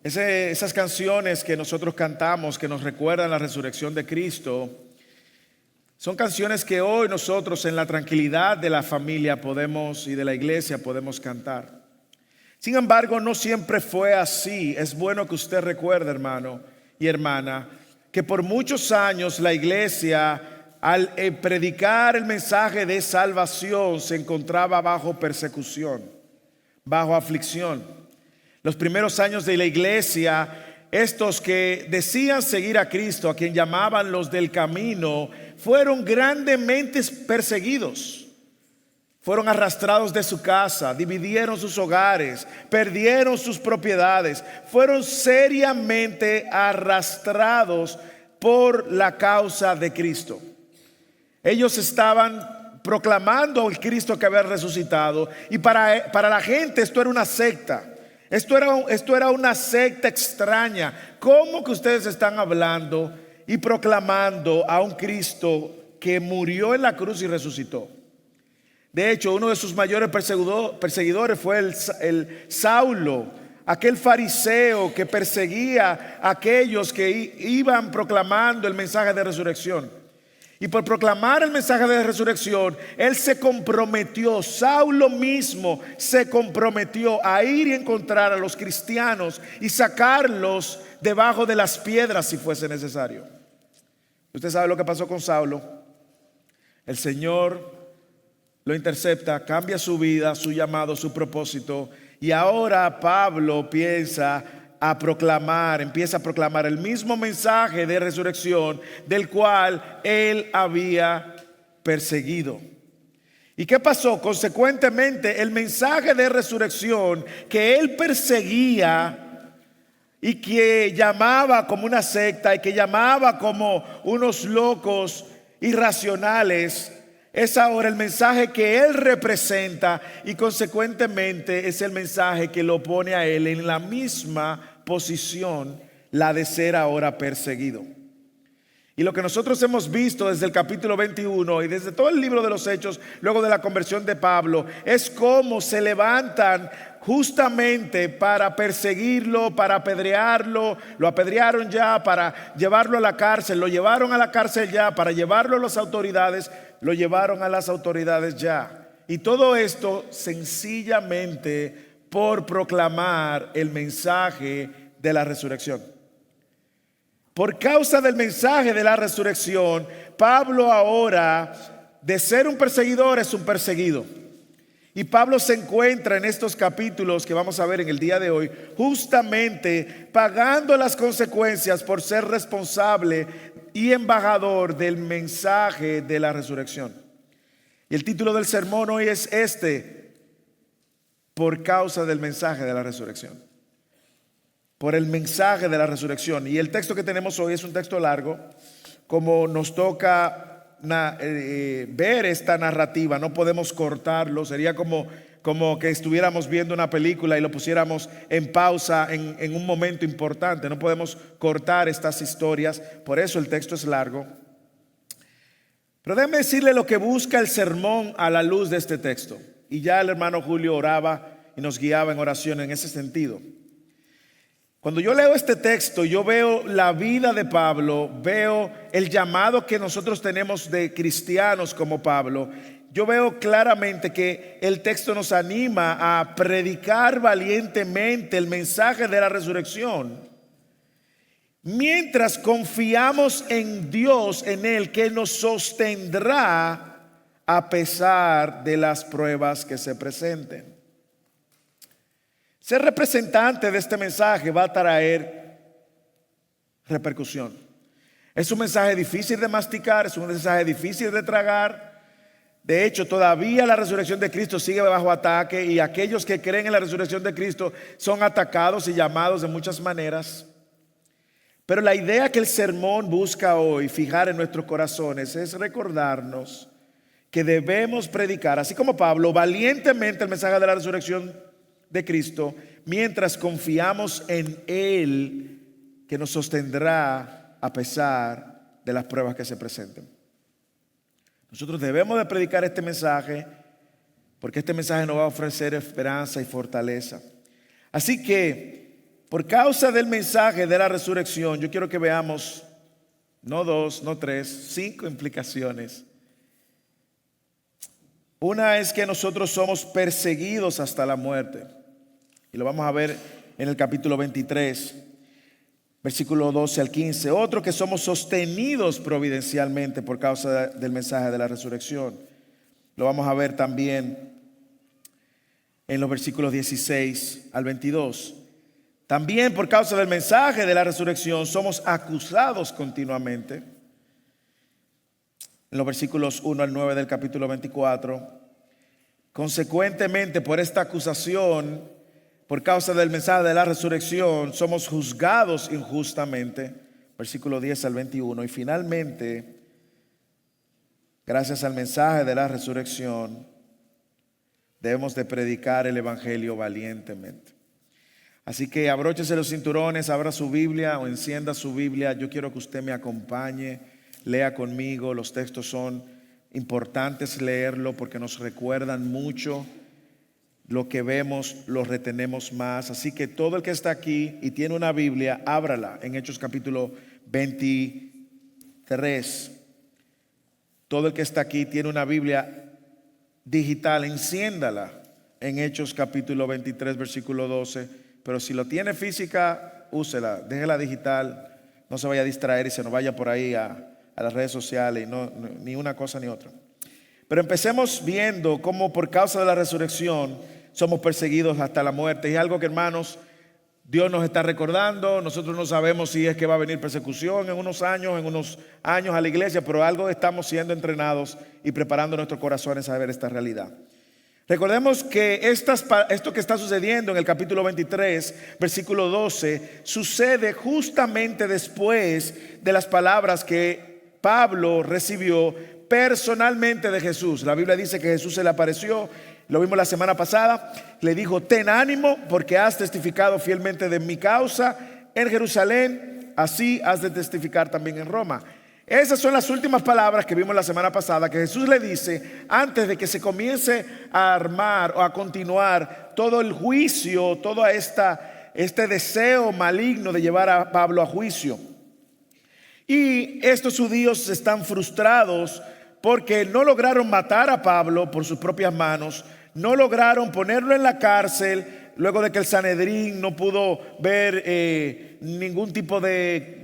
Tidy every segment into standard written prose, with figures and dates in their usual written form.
Esas canciones que nosotros cantamos, que nos recuerdan la resurrección de Cristo, son canciones que hoy nosotros en la tranquilidad de la familia y de la iglesia podemos cantar. Sin embargo, no siempre fue así. Es bueno que usted recuerde, hermano y hermana, que por muchos años la iglesia, al predicar el mensaje de salvación, se encontraba bajo persecución, bajo aflicción. Los primeros años de la iglesia, estos que decían seguir a Cristo, a quien llamaban los del camino, fueron grandemente perseguidos. Fueron arrastrados de su casa, dividieron sus hogares, perdieron sus propiedades, fueron seriamente arrastrados por la causa de Cristo. Ellos estaban proclamando al Cristo que había resucitado, y para la gente esto era una secta. Esto era una secta extraña. ¿Cómo que ustedes están hablando y proclamando a un Cristo que murió en la cruz y resucitó? De hecho, uno de sus mayores perseguidores fue el Saulo, aquel fariseo que perseguía a aquellos que iban proclamando el mensaje de resurrección. Y por proclamar el mensaje de resurrección, él se comprometió, Saulo mismo se comprometió a ir y encontrar a los cristianos y sacarlos debajo de las piedras si fuese necesario. Usted sabe lo que pasó con Saulo. El Señor lo intercepta, cambia su vida, su llamado, su propósito, y ahora Pablo empieza a proclamar el mismo mensaje de resurrección del cual él había perseguido. ¿Y qué pasó? Consecuentemente, el mensaje de resurrección que él perseguía y que llamaba como una secta y que llamaba como unos locos irracionales, es ahora el mensaje que él representa, y consecuentemente es el mensaje que lo pone a él en la misma posición, la de ser ahora perseguido. Y lo que nosotros hemos visto desde el capítulo 21 y desde todo el libro de los Hechos, luego de la conversión de Pablo, es cómo se levantan justamente para perseguirlo, para apedrearlo. Lo apedrearon ya para llevarlo a la cárcel, lo llevaron a la cárcel ya para llevarlo a las autoridades, lo llevaron a las autoridades ya. Y todo esto sencillamente por proclamar el mensaje de la resurrección. Por causa del mensaje de la resurrección, Pablo ahora, de ser un perseguidor, es un perseguido. Y Pablo se encuentra en estos capítulos que vamos a ver en el día de hoy, justamente pagando las consecuencias por ser responsable y embajador del mensaje de la resurrección. Y el título del sermón hoy es por causa del mensaje de la resurrección. Por el mensaje de la resurrección. Y el texto que tenemos hoy es un texto largo. Como nos toca ver esta narrativa, no podemos cortarlo. Sería como que estuviéramos viendo una película y lo pusiéramos en pausa en un momento importante. No podemos cortar estas historias, por eso el texto es largo. Pero déjeme decirle lo que busca el sermón a la luz de este texto. Y ya el hermano Julio oraba y nos guiaba en oración en ese sentido. Cuando yo leo este texto, yo veo la vida de Pablo, veo el llamado que nosotros tenemos de cristianos como Pablo. Yo veo claramente que el texto nos anima a predicar valientemente el mensaje de la resurrección, mientras confiamos en Dios, en Él, que nos sostendrá a pesar de las pruebas que se presenten. Ser representante de este mensaje va a traer repercusión. Es un mensaje difícil de masticar, es un mensaje difícil de tragar. De hecho, todavía la resurrección de Cristo sigue bajo ataque, y aquellos que creen en la resurrección de Cristo son atacados y llamados de muchas maneras. Pero la idea que el sermón busca hoy fijar en nuestros corazones es recordarnos que debemos predicar, así como Pablo, valientemente el mensaje de la resurrección de Cristo, mientras confiamos en Él, que nos sostendrá a pesar de las pruebas que se presenten. Nosotros debemos de predicar este mensaje, porque este mensaje nos va a ofrecer esperanza y fortaleza. Así que por causa del mensaje de la resurrección, yo quiero que veamos no 2, no 3, 5 implicaciones. Una es que nosotros somos perseguidos hasta la muerte. Y lo vamos a ver en el capítulo 23, versículo 12 al 15. Otro, que somos sostenidos providencialmente por causa del mensaje de la resurrección. Lo vamos a ver también en los versículos 16 al 22. También por causa del mensaje de la resurrección somos acusados continuamente. En los versículos 1 al 9 del capítulo 24. Consecuentemente, por esta acusación, por causa del mensaje de la resurrección, somos juzgados injustamente. Versículo 10 al 21. Y finalmente, gracias al mensaje de la resurrección, debemos de predicar el evangelio valientemente. Así que abróchese los cinturones, abra su Biblia o encienda su Biblia. Yo quiero que usted me acompañe, lea conmigo. Los textos son importantes leerlo porque nos recuerdan mucho. Lo que vemos lo retenemos más. Así que todo el que está aquí y tiene una Biblia, ábrala en Hechos capítulo 23. Todo el que está aquí tiene una Biblia digital, enciéndala en Hechos capítulo 23, versículo 12. Pero si lo tiene física, úsela, déjela digital, no se vaya a distraer y se nos vaya por ahí a las redes sociales, ni una cosa ni otra. Pero empecemos viendo cómo por causa de la resurrección somos perseguidos hasta la muerte. Y es algo que, hermanos, Dios nos está recordando. Nosotros no sabemos si es que va a venir persecución en unos años a la iglesia, pero algo estamos siendo entrenados y preparando nuestros corazones a ver esta realidad. Recordemos que esto que está sucediendo en el capítulo 23, versículo 12, sucede justamente después de las palabras que Pablo recibió personalmente de Jesús. La Biblia dice que Jesús se le apareció, lo vimos la semana pasada, le dijo: ten ánimo porque has testificado fielmente de mi causa en Jerusalén, así has de testificar también en Roma. Esas son las últimas palabras que vimos la semana pasada, que Jesús le dice antes de que se comience a armar o a continuar todo el juicio, todo este deseo maligno de llevar a Pablo a juicio. Y estos judíos están frustrados porque no lograron matar a Pablo por sus propias manos, no lograron ponerlo en la cárcel luego de que el Sanedrín no pudo ver ningún tipo de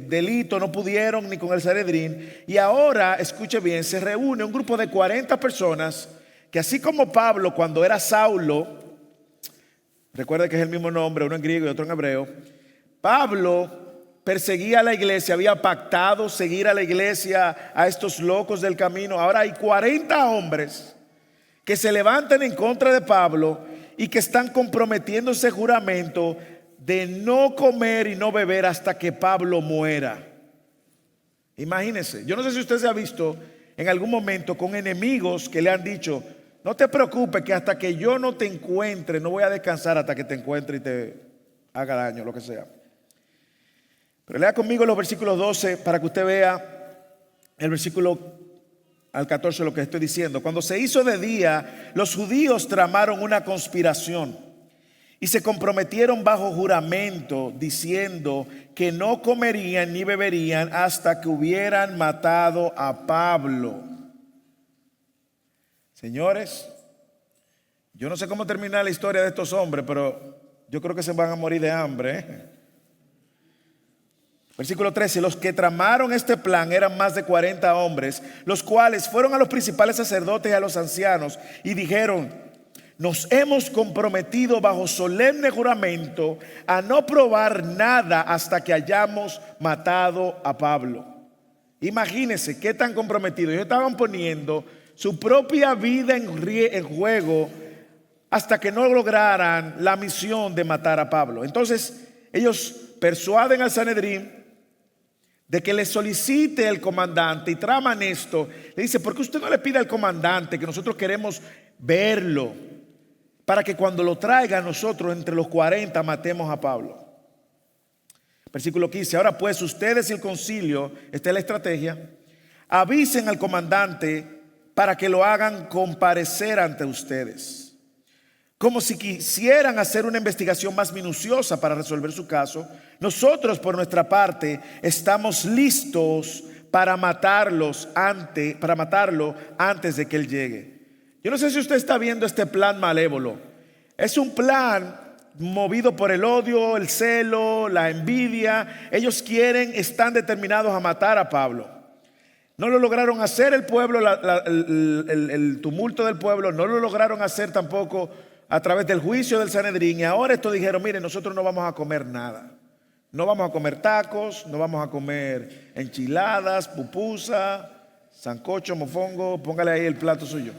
delito, no pudieron ni con el Sanedrín. Y ahora, escuche bien, se reúne un grupo de 40 personas que, así como Pablo cuando era Saulo, recuerda que es el mismo nombre, uno en griego y otro en hebreo, Pablo perseguía a la iglesia, había pactado seguir a la iglesia, a estos locos del camino. Ahora hay 40 hombres que se levantan en contra de Pablo y que están comprometiendo ese juramento de no comer y no beber hasta que Pablo muera. Imagínense, yo no sé si usted se ha visto en algún momento con enemigos que le han dicho: no te preocupes, que hasta que yo no te encuentre, no voy a descansar hasta que te encuentre y te haga daño, lo que sea. Pero lea conmigo los versículos 12 para que usted vea el versículo al 14 lo que estoy diciendo. Cuando se hizo de día, los judíos tramaron una conspiración y se comprometieron bajo juramento, diciendo que no comerían ni beberían hasta que hubieran matado a Pablo. Señores, yo no sé cómo termina la historia de estos hombres, pero yo creo que se van a morir de hambre. Versículo 13, los que tramaron este plan eran más de 40 hombres, los cuales fueron a los principales sacerdotes y a los ancianos y dijeron: nos hemos comprometido bajo solemne juramento a no probar nada hasta que hayamos matado a Pablo. Imagínense qué tan comprometidos. Ellos estaban poniendo su propia vida en juego hasta que no lograran la misión de matar a Pablo. Entonces ellos persuaden al Sanedrín de que le solicite el comandante y traman esto. Le dice: ¿por qué usted no le pide al comandante que nosotros queremos verlo, para que cuando lo traiga nosotros entre los 40 matemos a Pablo? Versículo 15, ahora pues ustedes y el concilio, esta es la estrategia, avisen al comandante para que lo hagan comparecer ante ustedes. como si quisieran hacer una investigación más minuciosa para resolver su caso. Nosotros, por nuestra parte, estamos listos para matarlo antes de que él llegue. Yo no sé si usted está viendo este plan malévolo. Es un plan movido por el odio, el celo, la envidia. Ellos están determinados a matar a Pablo. No lo lograron hacer el pueblo, el tumulto del pueblo. No lo lograron hacer tampoco a través del juicio del Sanedrín. Y ahora estos dijeron: miren, nosotros no vamos a comer nada. No vamos a comer tacos, no vamos a comer enchiladas, pupusa, sancocho, mofongo. Póngale ahí el plato suyo.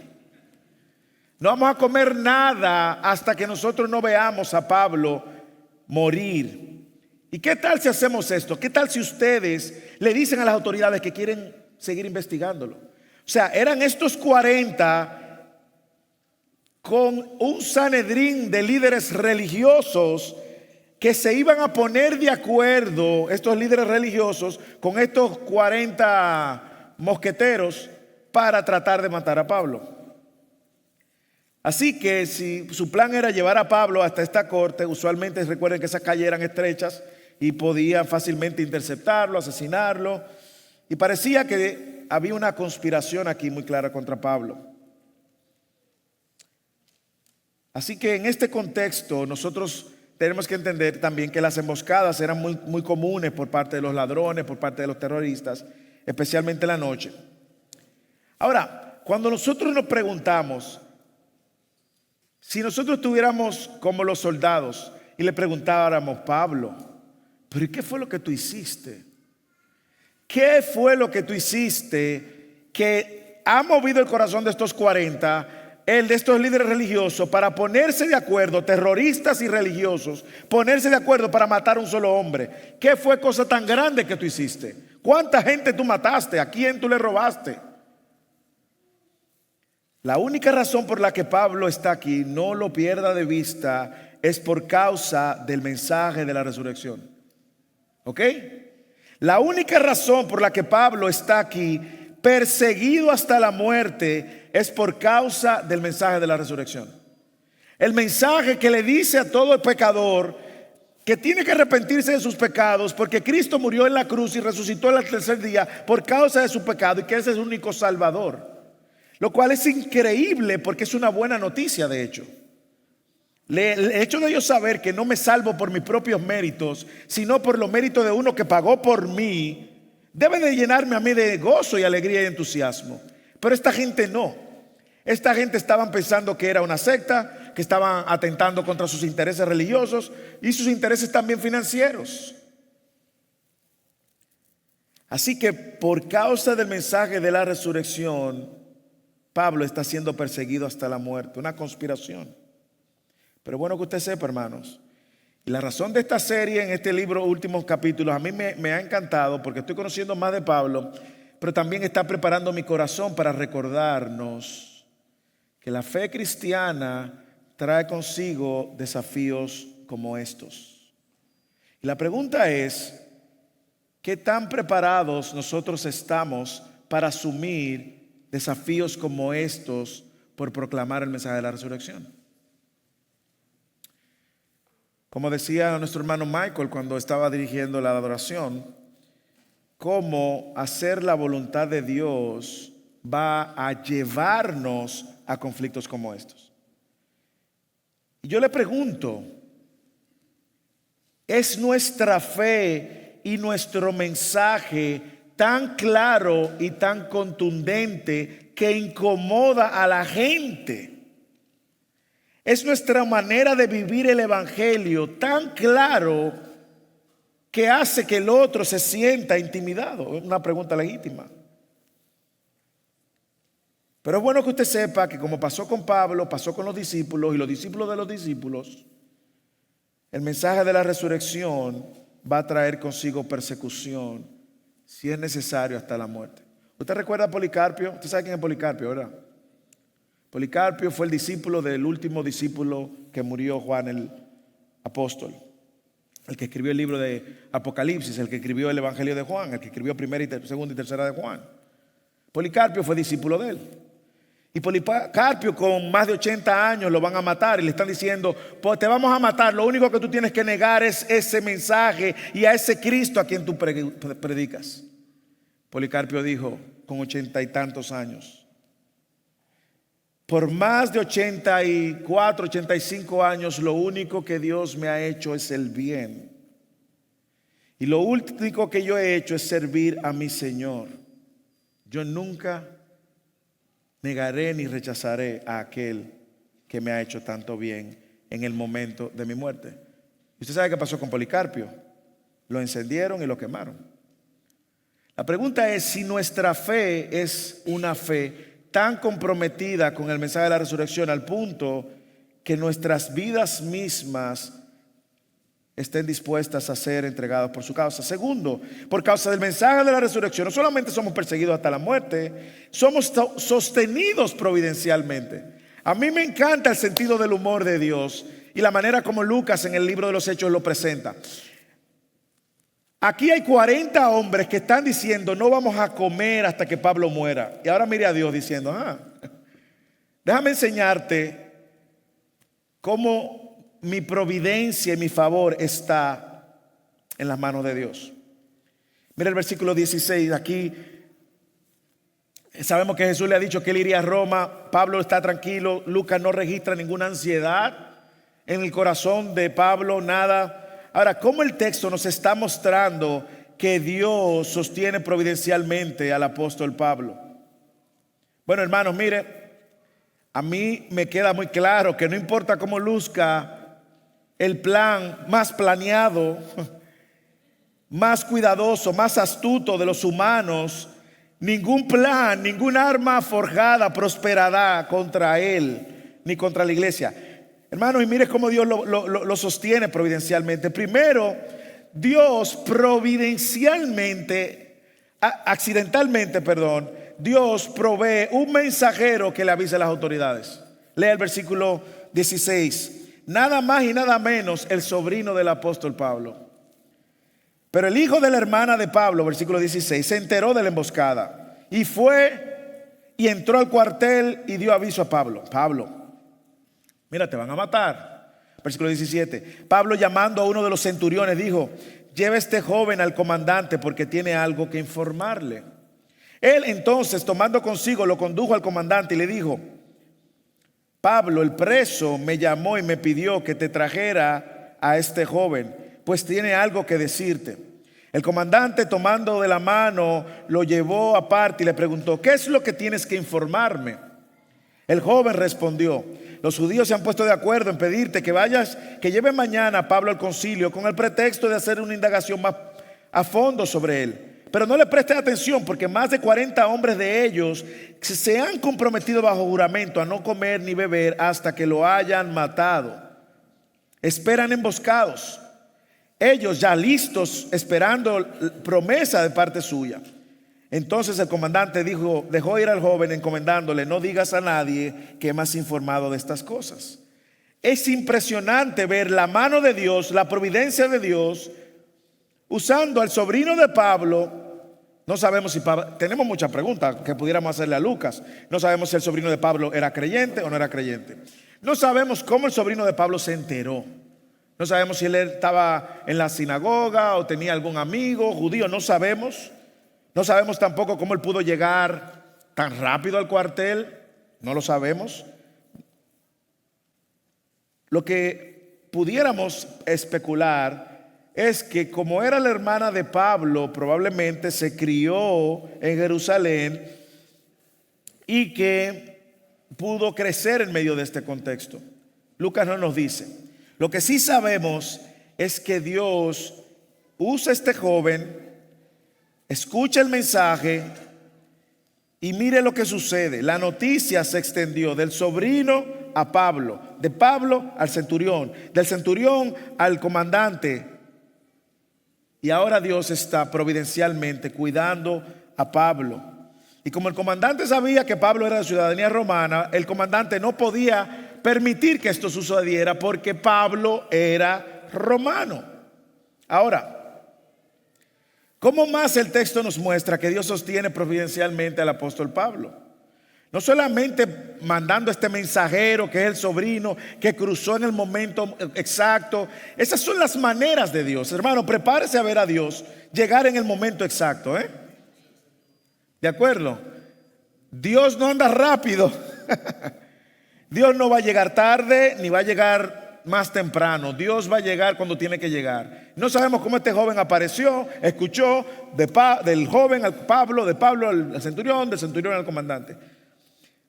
No vamos a comer nada hasta que nosotros no veamos a Pablo morir. ¿Y qué tal si hacemos esto? ¿Qué tal si ustedes le dicen a las autoridades que quieren seguir investigándolo? O sea, eran estos 40 con un Sanedrín de líderes religiosos que se iban a poner de acuerdo, estos líderes religiosos, con estos 40 mosqueteros para tratar de matar a Pablo. Así que si su plan era llevar a Pablo hasta esta corte, usualmente recuerden que esas calles eran estrechas y podían fácilmente interceptarlo, asesinarlo. Y parecía que había una conspiración aquí muy clara contra Pablo. Así que en este contexto nosotros tenemos que entender también que las emboscadas eran muy comunes por parte de los ladrones, por parte de los terroristas, especialmente en la noche. Ahora, cuando nosotros nos preguntamos, si nosotros estuviéramos como los soldados y le preguntáramos: Pablo, ¿pero qué fue lo que tú hiciste? ¿Qué fue lo que tú hiciste que ha movido el corazón de estos 40, el de estos líderes religiosos, para ponerse de acuerdo, terroristas y religiosos, ponerse de acuerdo para matar a un solo hombre? ¿Qué fue cosa tan grande que tú hiciste? ¿Cuánta gente tú mataste? ¿A quién tú le robaste? La única razón por la que Pablo está aquí, no lo pierda de vista, es por causa del mensaje de la resurrección. ¿Ok? La única razón por la que Pablo está aquí, perseguido hasta la muerte, es por causa del mensaje de la resurrección. El mensaje que le dice a todo el pecador que tiene que arrepentirse de sus pecados, porque Cristo murió en la cruz y resucitó el tercer día por causa de su pecado, y que ese es el único salvador. Lo cual es increíble, porque es una buena noticia. De hecho, el hecho de yo saber que no me salvo por mis propios méritos, sino por los méritos de uno que pagó por mí, debe de llenarme a mí de gozo y alegría y entusiasmo. Pero esta gente no. Esta gente estaban pensando que era una secta, que estaban atentando contra sus intereses religiosos y sus intereses también financieros. Así que por causa del mensaje de la resurrección, Pablo está siendo perseguido hasta la muerte, una conspiración. Pero bueno que usted sepa, hermanos, y la razón de esta serie en este libro, últimos capítulos, a mí me ha encantado porque estoy conociendo más de Pablo, pero también está preparando mi corazón para recordarnos que la fe cristiana trae consigo desafíos como estos. Y la pregunta es: ¿qué tan preparados nosotros estamos para asumir desafíos como estos por proclamar el mensaje de la resurrección? Como decía nuestro hermano Michael cuando estaba dirigiendo la adoración, cómo hacer la voluntad de Dios va a llevarnos a conflictos como estos. Y yo le pregunto, ¿es nuestra fe y nuestro mensaje tan claro y tan contundente que incomoda a la gente? Es nuestra manera de vivir el evangelio tan claro que hace que el otro se sienta intimidado. Es una pregunta legítima. Pero es bueno que usted sepa que, como pasó con Pablo, pasó con los discípulos y los discípulos de los discípulos, el mensaje de la resurrección va a traer consigo persecución, si es necesario, hasta la muerte. ¿Usted recuerda a Policarpio? Usted sabe quién es Policarpio, ¿verdad? Policarpio fue el discípulo del último discípulo que murió, Juan el apóstol, el que escribió el libro de Apocalipsis, el que escribió el Evangelio de Juan, el que escribió primera, segunda y tercera de Juan. Policarpio fue discípulo de él. Y Policarpio, con más de 80 años, lo van a matar y le están diciendo: pues te vamos a matar, lo único que tú tienes que negar es ese mensaje y a ese Cristo a quien tú predicas. Policarpio dijo, con 80 y tantos años: por más de 84, 85 años, lo único que Dios me ha hecho es el bien. Y lo único que yo he hecho es servir a mi Señor. Yo nunca negaré ni rechazaré a aquel que me ha hecho tanto bien en el momento de mi muerte. ¿Usted sabe qué pasó con Policarpio? Lo encendieron y lo quemaron. La pregunta es si nuestra fe es una fe tan comprometida con el mensaje de la resurrección al punto que nuestras vidas mismas estén dispuestas a ser entregadas por su causa. Segundo, por causa del mensaje de la resurrección, no solamente somos perseguidos hasta la muerte, somos sostenidos providencialmente. A mí me encanta el sentido del humor de Dios y la manera como Lucas en el libro de los Hechos lo presenta. Aquí hay 40 hombres que están diciendo: no vamos a comer hasta que Pablo muera. Y ahora mire a Dios diciendo: déjame enseñarte cómo mi providencia y mi favor está en las manos de Dios. Mira el versículo 16. Aquí sabemos que Jesús le ha dicho que él iría a Roma. Pablo está tranquilo. Lucas no registra ninguna ansiedad en el corazón de Pablo, nada. Ahora, ¿cómo el texto nos está mostrando que Dios sostiene providencialmente al apóstol Pablo? Bueno, hermanos, mire, a mí me queda muy claro que no importa cómo luzca el plan más planeado, más cuidadoso, más astuto de los humanos, ningún plan, ningún arma forjada prosperará contra él ni contra la iglesia. Hermanos, y mire cómo Dios lo sostiene providencialmente. Primero, Dios accidentalmente, Dios provee un mensajero que le avise a las autoridades. Lea el versículo 16. Nada más y nada menos el sobrino del apóstol Pablo. Pero el hijo de la hermana de Pablo, versículo 16, se enteró de la emboscada y fue y entró al cuartel y dio aviso a Pablo. Pablo, mira, te van a matar. Versículo 17. Pablo, llamando a uno de los centuriones, dijo: lleva a este joven al comandante porque tiene algo que informarle. Él entonces, tomando consigo, lo condujo al comandante y le dijo: Pablo, el preso, me llamó y me pidió que te trajera a este joven, pues tiene algo que decirte. El comandante, tomando de la mano, lo llevó aparte y le preguntó: ¿qué es lo que tienes que informarme? El joven respondió: los judíos se han puesto de acuerdo en pedirte que lleven mañana a Pablo al concilio con el pretexto de hacer una indagación más a fondo sobre él. Pero no le prestes atención, porque más de 40 hombres de ellos se han comprometido bajo juramento a no comer ni beber hasta que lo hayan matado. Esperan emboscados, ellos ya listos, esperando promesa de parte suya. Entonces el comandante dejó ir al joven encomendándole: no digas a nadie que me has informado de estas cosas. Es impresionante ver la mano de Dios, la providencia de Dios, usando al sobrino de Pablo. No sabemos si Pablo, tenemos muchas preguntas que pudiéramos hacerle a Lucas. No sabemos si el sobrino de Pablo era creyente o no era creyente. No sabemos cómo el sobrino de Pablo se enteró. No sabemos si él estaba en la sinagoga o tenía algún amigo judío. No sabemos. No sabemos tampoco cómo él pudo llegar tan rápido al cuartel. No lo sabemos. Lo que pudiéramos especular es que, como era la hermana de Pablo, probablemente se crió en Jerusalén y que pudo crecer en medio de este contexto. Lucas no nos dice. Lo que sí sabemos es que Dios usa a este joven, escucha el mensaje y mire lo que sucede. La noticia se extendió del sobrino a Pablo, de Pablo al centurión, del centurión al comandante. Y ahora Dios está providencialmente cuidando a Pablo. Y como el comandante sabía que Pablo era de ciudadanía romana, el comandante no podía permitir que esto sucediera porque Pablo era romano. Ahora, ¿cómo más el texto nos muestra que Dios sostiene providencialmente al apóstol Pablo? No solamente mandando este mensajero que es el sobrino que cruzó en el momento exacto. Esas son las maneras de Dios. Hermano, prepárese a ver a Dios llegar en el momento exacto, ¿eh? ¿De acuerdo? Dios no anda rápido. Dios no va a llegar tarde ni va a llegar más temprano. Dios va a llegar cuando tiene que llegar. No sabemos cómo este joven apareció, escuchó del joven al Pablo, de Pablo al centurión, del centurión al comandante.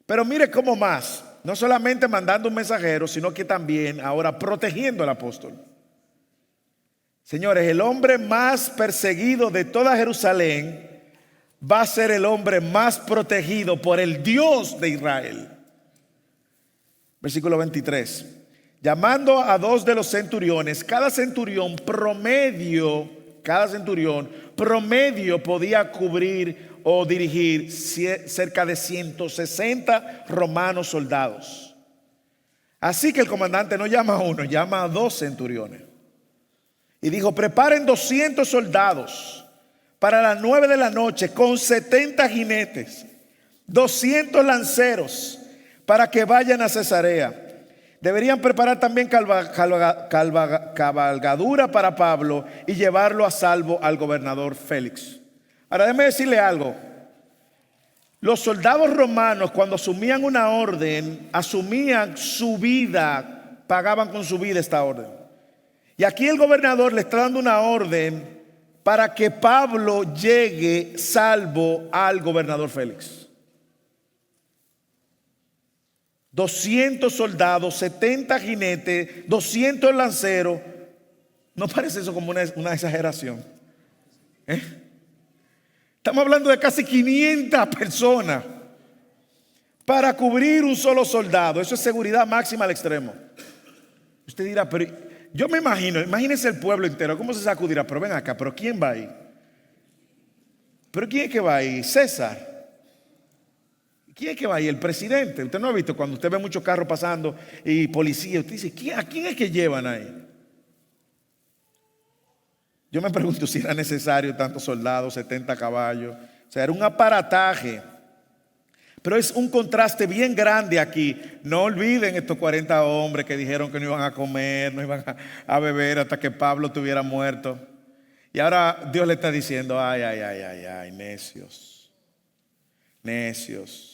Pero mire cómo más, no solamente mandando un mensajero, sino que también ahora protegiendo al apóstol. Señores, el hombre más perseguido de toda Jerusalén va a ser el hombre más protegido por el Dios de Israel. Versículo 23. Llamando a 2 de los centuriones, cada centurión promedio podía cubrir o dirigir cerca de 160 romanos soldados. Así que el comandante no llama a uno, llama a 2 centuriones. Y dijo: preparen 200 soldados para las 9 de la noche con 70 jinetes, 200 lanceros para que vayan a Cesarea. Deberían preparar también cabalgadura para Pablo y llevarlo a salvo al gobernador Félix. Ahora déjeme decirle algo. Los soldados romanos, cuando asumían una orden, asumían su vida, pagaban con su vida esta orden. Y aquí el gobernador le está dando una orden para que Pablo llegue salvo al gobernador Félix. 200 soldados, 70 jinetes, 200 lanceros. ¿No parece eso como una exageración? Estamos hablando de casi 500 personas para cubrir un solo soldado. Eso es seguridad máxima al extremo. Usted dirá, pero yo me imagino, imagínese el pueblo entero, ¿cómo se sacudirá? Pero ven acá, ¿pero quién va ahí? ¿Pero quién es que va ahí? César. ¿Quién es que va ahí? El presidente. Usted no ha visto cuando usted ve muchos carros pasando y policía, usted dice, ¿a quién es que llevan ahí? Yo me pregunto si era necesario tantos soldados, 70 caballos. O sea, era un aparataje. Pero es un contraste bien grande aquí. No olviden estos 40 hombres que dijeron que no iban a comer, no iban a beber hasta que Pablo estuviera muerto. Y ahora Dios le está diciendo, ay, necios, necios.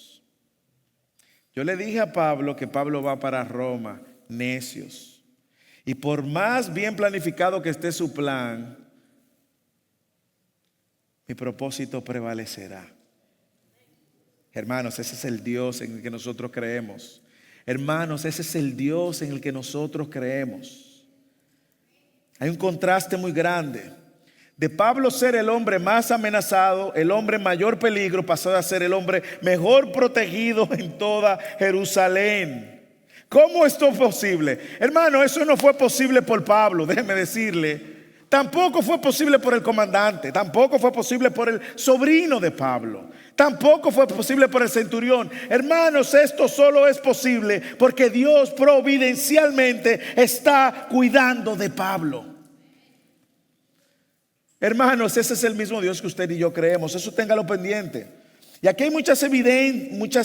Yo le dije a Pablo que Pablo va para Roma, necios. Y por más bien planificado que esté su plan, mi propósito prevalecerá. Hermanos, ese es el Dios en el que nosotros creemos. Hermanos, ese es el Dios en el que nosotros creemos. Hay un contraste muy grande. De Pablo ser el hombre más amenazado, el hombre en mayor peligro, pasó a ser el hombre mejor protegido en toda Jerusalén. ¿Cómo esto es posible? Hermano, eso no fue posible por Pablo, déjeme decirle. Tampoco fue posible por el comandante, tampoco fue posible por el sobrino de Pablo, tampoco fue posible por el centurión. Hermanos, esto solo es posible porque Dios providencialmente está cuidando de Pablo. Hermanos, ese es el mismo Dios que usted y yo creemos. Eso téngalo pendiente. Y aquí hay muchas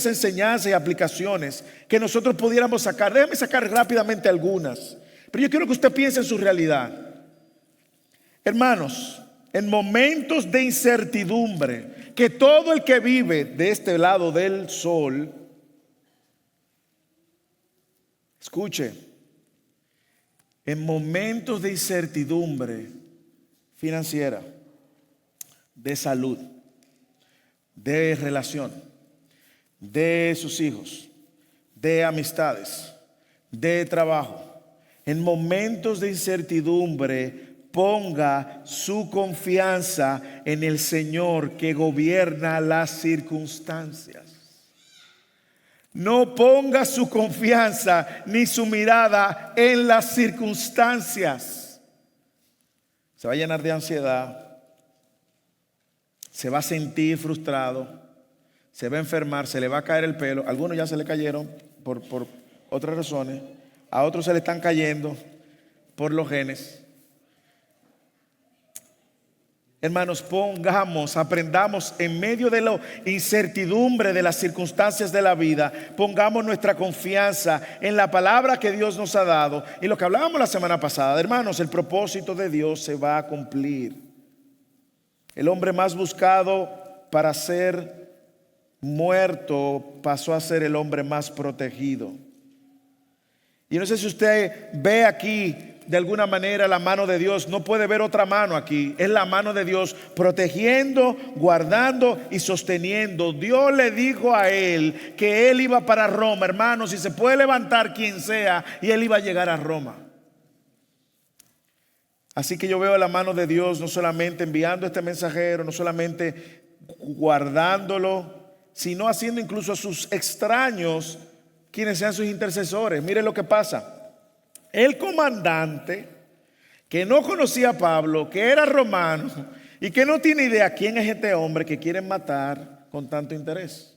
enseñanzas y aplicaciones que nosotros pudiéramos sacar. Déjame sacar rápidamente algunas. Pero yo quiero que usted piense en su realidad. Hermanos, en momentos de incertidumbre, que todo el que vive de este lado del sol, escuche, en momentos de incertidumbre financiera, de salud, de relación, de sus hijos, de amistades, de trabajo, en momentos de incertidumbre, ponga su confianza en el Señor que gobierna las circunstancias. No ponga su confianza ni su mirada en las circunstancias. Se va a llenar de ansiedad, se va a sentir frustrado, se va a enfermar, se le va a caer el pelo. A algunos ya se le cayeron por otras razones, a otros se le están cayendo por los genes. Hermanos, aprendamos en medio de la incertidumbre de las circunstancias de la vida, pongamos nuestra confianza en la palabra que Dios nos ha dado. Y lo que hablábamos la semana pasada, hermanos, el propósito de Dios se va a cumplir. El hombre más buscado para ser muerto pasó a ser el hombre más protegido. Y no sé si usted ve aquí de alguna manera la mano de Dios. No puede ver otra mano aquí. Es la mano de Dios protegiendo, guardando y sosteniendo. Dios le dijo a él que él iba para Roma, hermanos, y se puede levantar quien sea y él iba a llegar a Roma. Así que yo veo la mano de Dios no solamente enviando este mensajero, no solamente guardándolo, sino haciendo incluso a sus extraños quienes sean sus intercesores. Mire lo que pasa. El comandante, que no conocía a Pablo, que era romano y que no tiene idea quién es este hombre que quieren matar con tanto interés,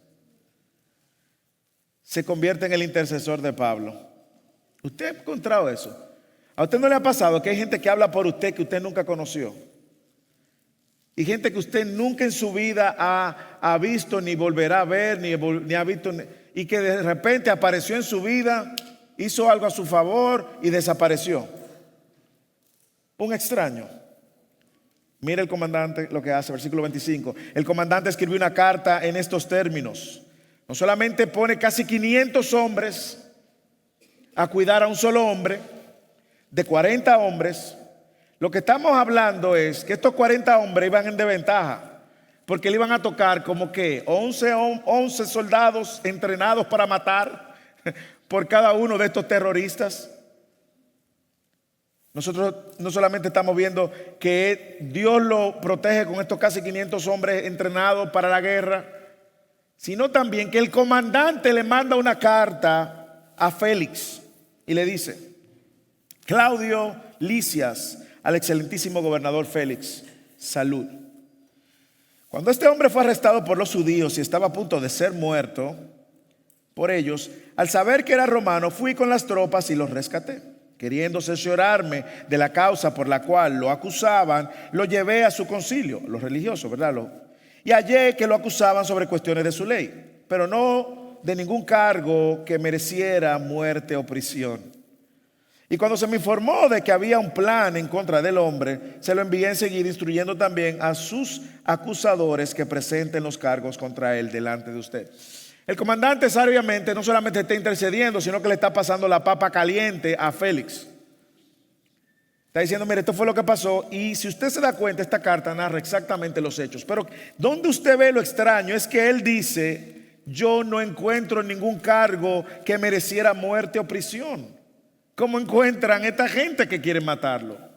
se convierte en el intercesor de Pablo. ¿Usted ha encontrado eso? ¿A usted no le ha pasado que hay gente que habla por usted que usted nunca conoció? Y gente que usted nunca en su vida ha visto, ni volverá a ver, ni ha visto, y que de repente apareció en su vida, hizo algo a su favor y desapareció? Un extraño. Mira el comandante lo que hace, versículo 25. El comandante escribió una carta en estos términos. No solamente pone casi 500 hombres a cuidar a un solo hombre, de 40 hombres. Lo que estamos hablando es que estos 40 hombres iban en desventaja, porque le iban a tocar como que 11 soldados entrenados para matar por cada uno de estos terroristas. Nosotros no solamente estamos viendo que Dios lo protege con estos casi 500 hombres entrenados para la guerra, sino también que el comandante le manda una carta a Félix y le dice: Claudio Lisias, al excelentísimo gobernador Félix, salud. Cuando este hombre fue arrestado por los judíos y estaba a punto de ser muerto por ellos, al saber que era romano, fui con las tropas y los rescaté. Queriendo cerciorarme de la causa por la cual lo acusaban, lo llevé a su concilio, los religiosos, ¿verdad? Y hallé que lo acusaban sobre cuestiones de su ley, pero no de ningún cargo que mereciera muerte o prisión. Y cuando se me informó de que había un plan en contra del hombre, se lo envié enseguida, instruyendo también a sus acusadores que presenten los cargos contra él delante de usted. El comandante sabiamente no solamente está intercediendo, sino que le está pasando la papa caliente a Félix. Está diciendo: mire, esto fue lo que pasó. Y si usted se da cuenta, esta carta narra exactamente los hechos. Pero donde usted ve lo extraño es que él dice: yo no encuentro ningún cargo que mereciera muerte o prisión. ¿Cómo encuentran esta gente que quiere matarlo?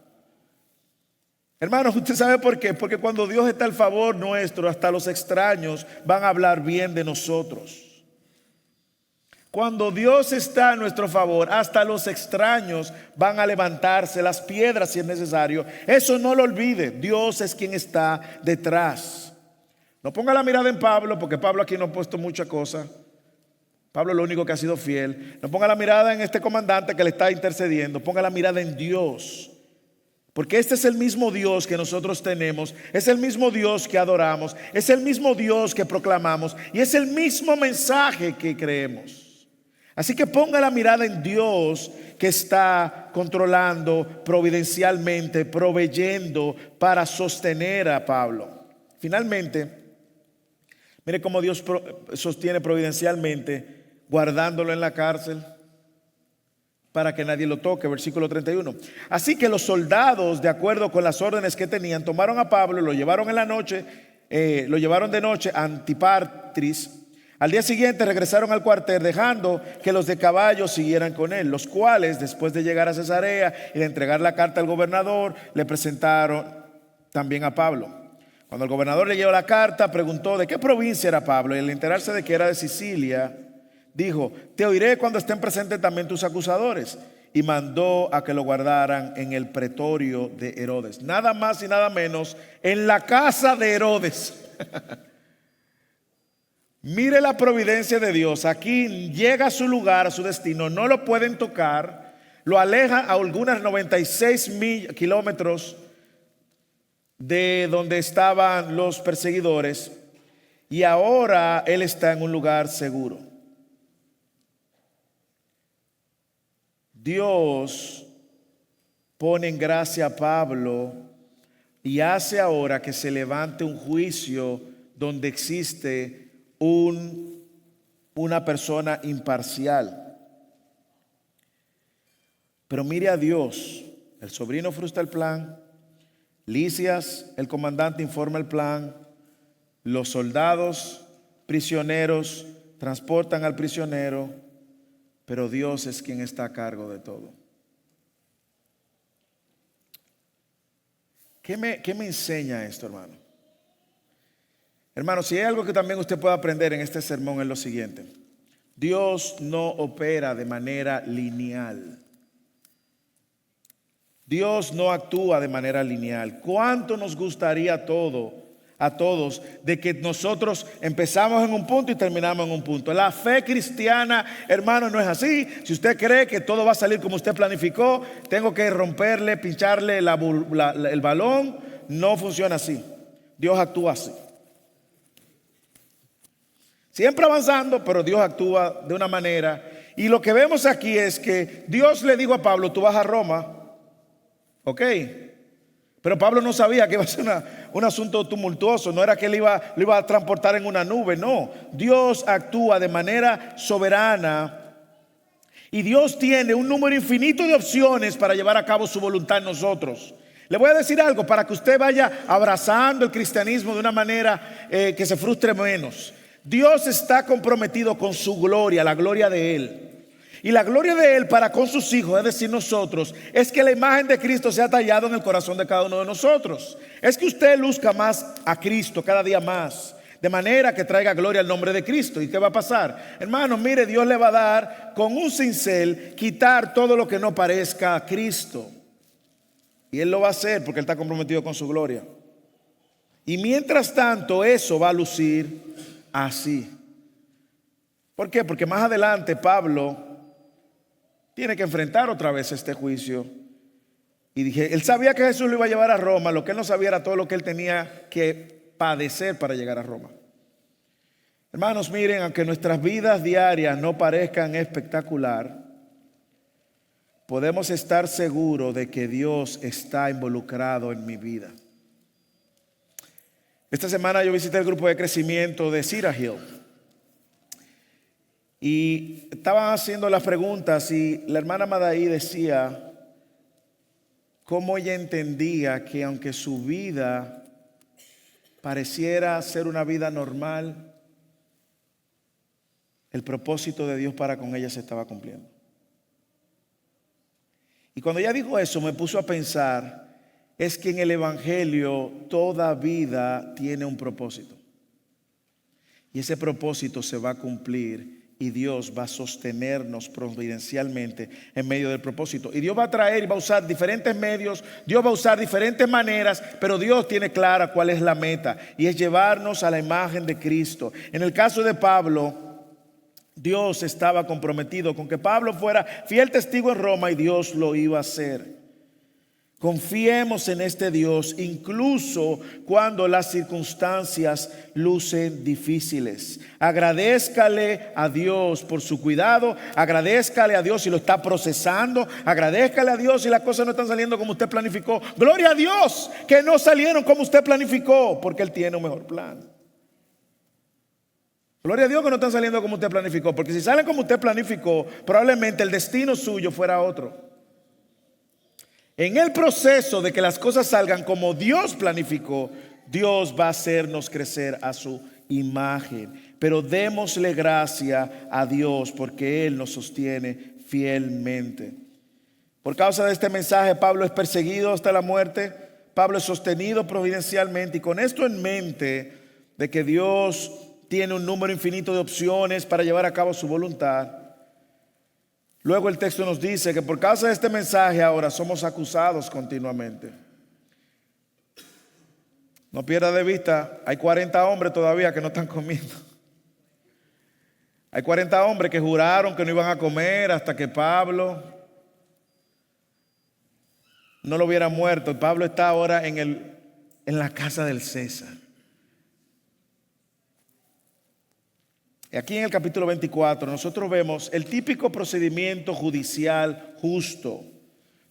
Hermanos, ¿usted sabe por qué? Porque cuando Dios está al favor nuestro, hasta los extraños van a hablar bien de nosotros. Cuando Dios está a nuestro favor, hasta los extraños van a levantarse, las piedras si es necesario. Eso no lo olvide, Dios es quien está detrás. No ponga la mirada en Pablo, porque Pablo aquí no ha puesto mucha cosa. Pablo es lo único que ha sido fiel. No ponga la mirada en este comandante que le está intercediendo. Ponga la mirada en Dios. Porque este es el mismo Dios que nosotros tenemos. Es el mismo Dios que adoramos. Es el mismo Dios que proclamamos. Y es el mismo mensaje que creemos. Así que ponga la mirada en Dios, que está controlando providencialmente, proveyendo para sostener a Pablo. Finalmente, mire cómo Dios sostiene providencialmente, guardándolo en la cárcel para que nadie lo toque. Versículo 31. Así que los soldados, de acuerdo con las órdenes que tenían, tomaron a Pablo, lo llevaron en la noche, lo llevaron de noche a Antipatris. Al día siguiente regresaron al cuartel, dejando que los de caballo siguieran con él, los cuales, después de llegar a Cesarea y de entregar la carta al gobernador, le presentaron también a Pablo. Cuando el gobernador le llevó la carta, preguntó de qué provincia era Pablo, y al enterarse de que era de Sicilia, dijo: te oiré cuando estén presentes también tus acusadores. Y mandó a que lo guardaran en el pretorio de Herodes. Nada más y nada menos, en la casa de Herodes. Mire la providencia de Dios. Aquí llega a su lugar, a su destino. No lo pueden tocar. Lo aleja a algunas 96 kilómetros de donde estaban los perseguidores y ahora él está en un lugar seguro. Dios pone en gracia a Pablo y hace ahora que se levante un juicio donde existe una persona imparcial. Pero mire a Dios, el sobrino frustra el plan, Lisias, el comandante, informa el plan, los soldados prisioneros transportan al prisionero, pero Dios es quien está a cargo de todo. ¿Qué me enseña esto, hermano? Hermano, si hay algo que también usted puede aprender en este sermón es lo siguiente: Dios no opera de manera lineal. Dios no actúa de manera lineal. ¿Cuánto nos gustaría a todos de que nosotros empezamos en un punto y terminamos en un punto? La fe cristiana, hermano, no es así. Si usted cree que todo va a salir como usted planificó, tengo que romperle, pincharle el balón. No funciona así. Dios actúa así. Siempre avanzando, pero Dios actúa de una manera. Y lo que vemos aquí es que Dios le dijo a Pablo: tú vas a Roma. Ok, pero Pablo no sabía que iba a ser un asunto tumultuoso. No era que lo iba a transportar en una nube. No, Dios actúa de manera soberana y Dios tiene un número infinito de opciones para llevar a cabo su voluntad en nosotros. Le voy a decir algo para que usted vaya abrazando el cristianismo de una manera que se frustre menos. Dios está comprometido con su gloria, la gloria de Él. Y la gloria de Él para con sus hijos, es decir, nosotros, es que la imagen de Cristo sea tallada en el corazón de cada uno de nosotros. Es que usted luzca más a Cristo cada día más, de manera que traiga gloria al nombre de Cristo. ¿Y qué va a pasar? Hermano, mire, Dios le va a dar con un cincel quitar todo lo que no parezca a Cristo. Y Él lo va a hacer porque Él está comprometido con su gloria. Y mientras tanto, eso va a lucir así. ¿Por qué? Porque más adelante Pablo tiene que enfrentar otra vez este juicio. Y dije, él sabía que Jesús lo iba a llevar a Roma. Lo que él no sabía era todo lo que él tenía que padecer para llegar a Roma. Hermanos, miren, aunque nuestras vidas diarias no parezcan espectacular, podemos estar seguros de que Dios está involucrado en mi vida. Esta semana yo visité el grupo de crecimiento de Cedar Hill. Y estaban haciendo las preguntas y la hermana Madaí decía cómo ella entendía que aunque su vida pareciera ser una vida normal, el propósito de Dios para con ella se estaba cumpliendo. Y cuando ella dijo eso me puso a pensar, es que en el Evangelio toda vida tiene un propósito. Y ese propósito se va a cumplir. Y Dios va a sostenernos providencialmente en medio del propósito. Y Dios va a traer y va a usar diferentes medios. Dios va a usar diferentes maneras. Pero Dios tiene clara cuál es la meta. Y es llevarnos a la imagen de Cristo. En el caso de Pablo, Dios estaba comprometido con que Pablo fuera fiel testigo en Roma. Y Dios lo iba a hacer. Confiemos en este Dios incluso cuando las circunstancias lucen difíciles. Agradézcale a Dios por su cuidado. Agradézcale a Dios si lo está procesando. Agradézcale a Dios si las cosas no están saliendo como usted planificó. Gloria a Dios que no salieron como usted planificó, porque Él tiene un mejor plan. Gloria a Dios que no están saliendo como usted planificó, porque si salen como usted planificó, probablemente el destino suyo fuera otro. En el proceso de que las cosas salgan como Dios planificó, Dios va a hacernos crecer a su imagen. Pero démosle gracia a Dios porque Él nos sostiene fielmente. Por causa de este mensaje, Pablo es perseguido hasta la muerte. Pablo es sostenido providencialmente. Y con esto en mente, de que Dios tiene un número infinito de opciones para llevar a cabo su voluntad, luego el texto nos dice que por causa de este mensaje ahora somos acusados continuamente. No pierda de vista, hay 40 hombres todavía que no están comiendo. Hay 40 hombres que juraron que no iban a comer hasta que Pablo no lo hubiera muerto. Pablo está ahora en en la casa del César. Y aquí en el capítulo 24 nosotros vemos el típico procedimiento judicial justo.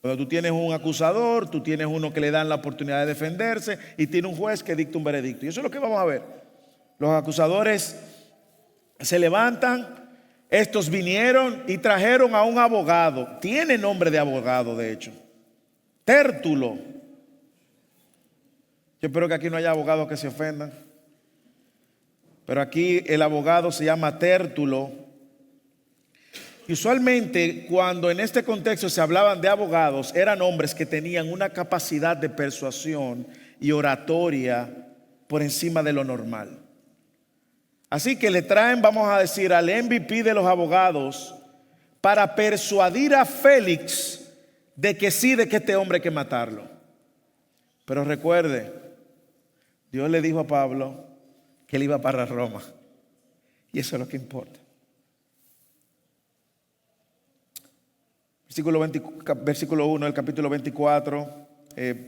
Cuando tú tienes un acusador, tú tienes uno que le dan la oportunidad de defenderse y tiene un juez que dicta un veredicto. Y eso es lo que vamos a ver. Los acusadores se levantan, estos vinieron y trajeron a un abogado. Tiene nombre de abogado, de hecho. Tértulo. Yo espero que aquí no haya abogados que se ofendan. Pero aquí el abogado se llama Tértulo. Y usualmente cuando en este contexto se hablaban de abogados, eran hombres que tenían una capacidad de persuasión y oratoria por encima de lo normal. Así que le traen, vamos a decir, al MVP de los abogados para persuadir a Félix de que sí, de que este hombre hay que matarlo. Pero recuerde, Dios le dijo a Pablo que él iba para Roma. Y eso es lo que importa. Versículo 1 del capítulo 24.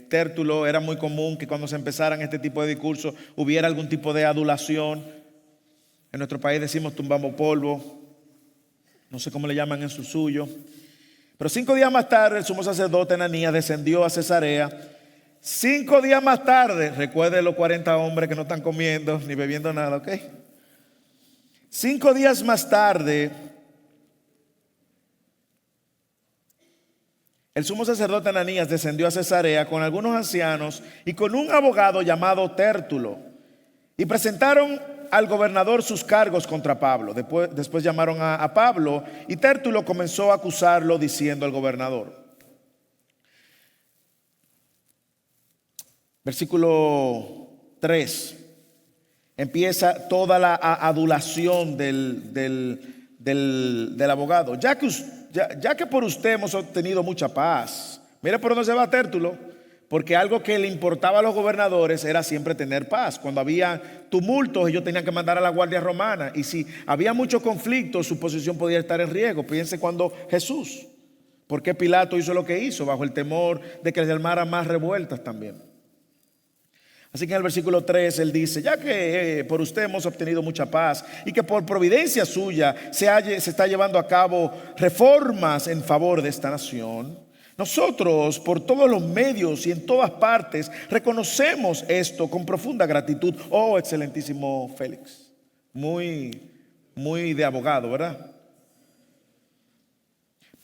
Tértulo, era muy común que cuando se empezaran este tipo de discursos hubiera algún tipo de adulación. En nuestro país decimos tumbamos polvo. No sé cómo le llaman en su suyo. Pero 5 días más tarde el sumo sacerdote Ananías descendió a Cesarea. 5 días más tarde, recuerde los 40 hombres que no están comiendo ni bebiendo nada, ¿ok? 5 días más tarde, el sumo sacerdote Ananías descendió a Cesarea con algunos ancianos y con un abogado llamado Tértulo y presentaron al gobernador sus cargos contra Pablo. Después llamaron a Pablo y Tértulo comenzó a acusarlo diciendo al gobernador. Versículo 3. Empieza toda la adulación del abogado. Ya que por usted hemos obtenido mucha paz. Mire por dónde se va Tértulo. Porque algo que le importaba a los gobernadores era siempre tener paz. Cuando había tumultos, ellos tenían que mandar a la guardia romana. Y si había mucho conflicto, su posición podía estar en riesgo. Fíjense cuando Jesús. ¿Por qué Pilato hizo lo que hizo? Bajo el temor de que les armaran más revueltas también. Así que en el versículo 3 él dice, ya que por usted hemos obtenido mucha paz y que por providencia suya se está llevando a cabo reformas en favor de esta nación, nosotros por todos los medios y en todas partes reconocemos esto con profunda gratitud. Oh, excelentísimo Félix. Muy de abogado, ¿verdad?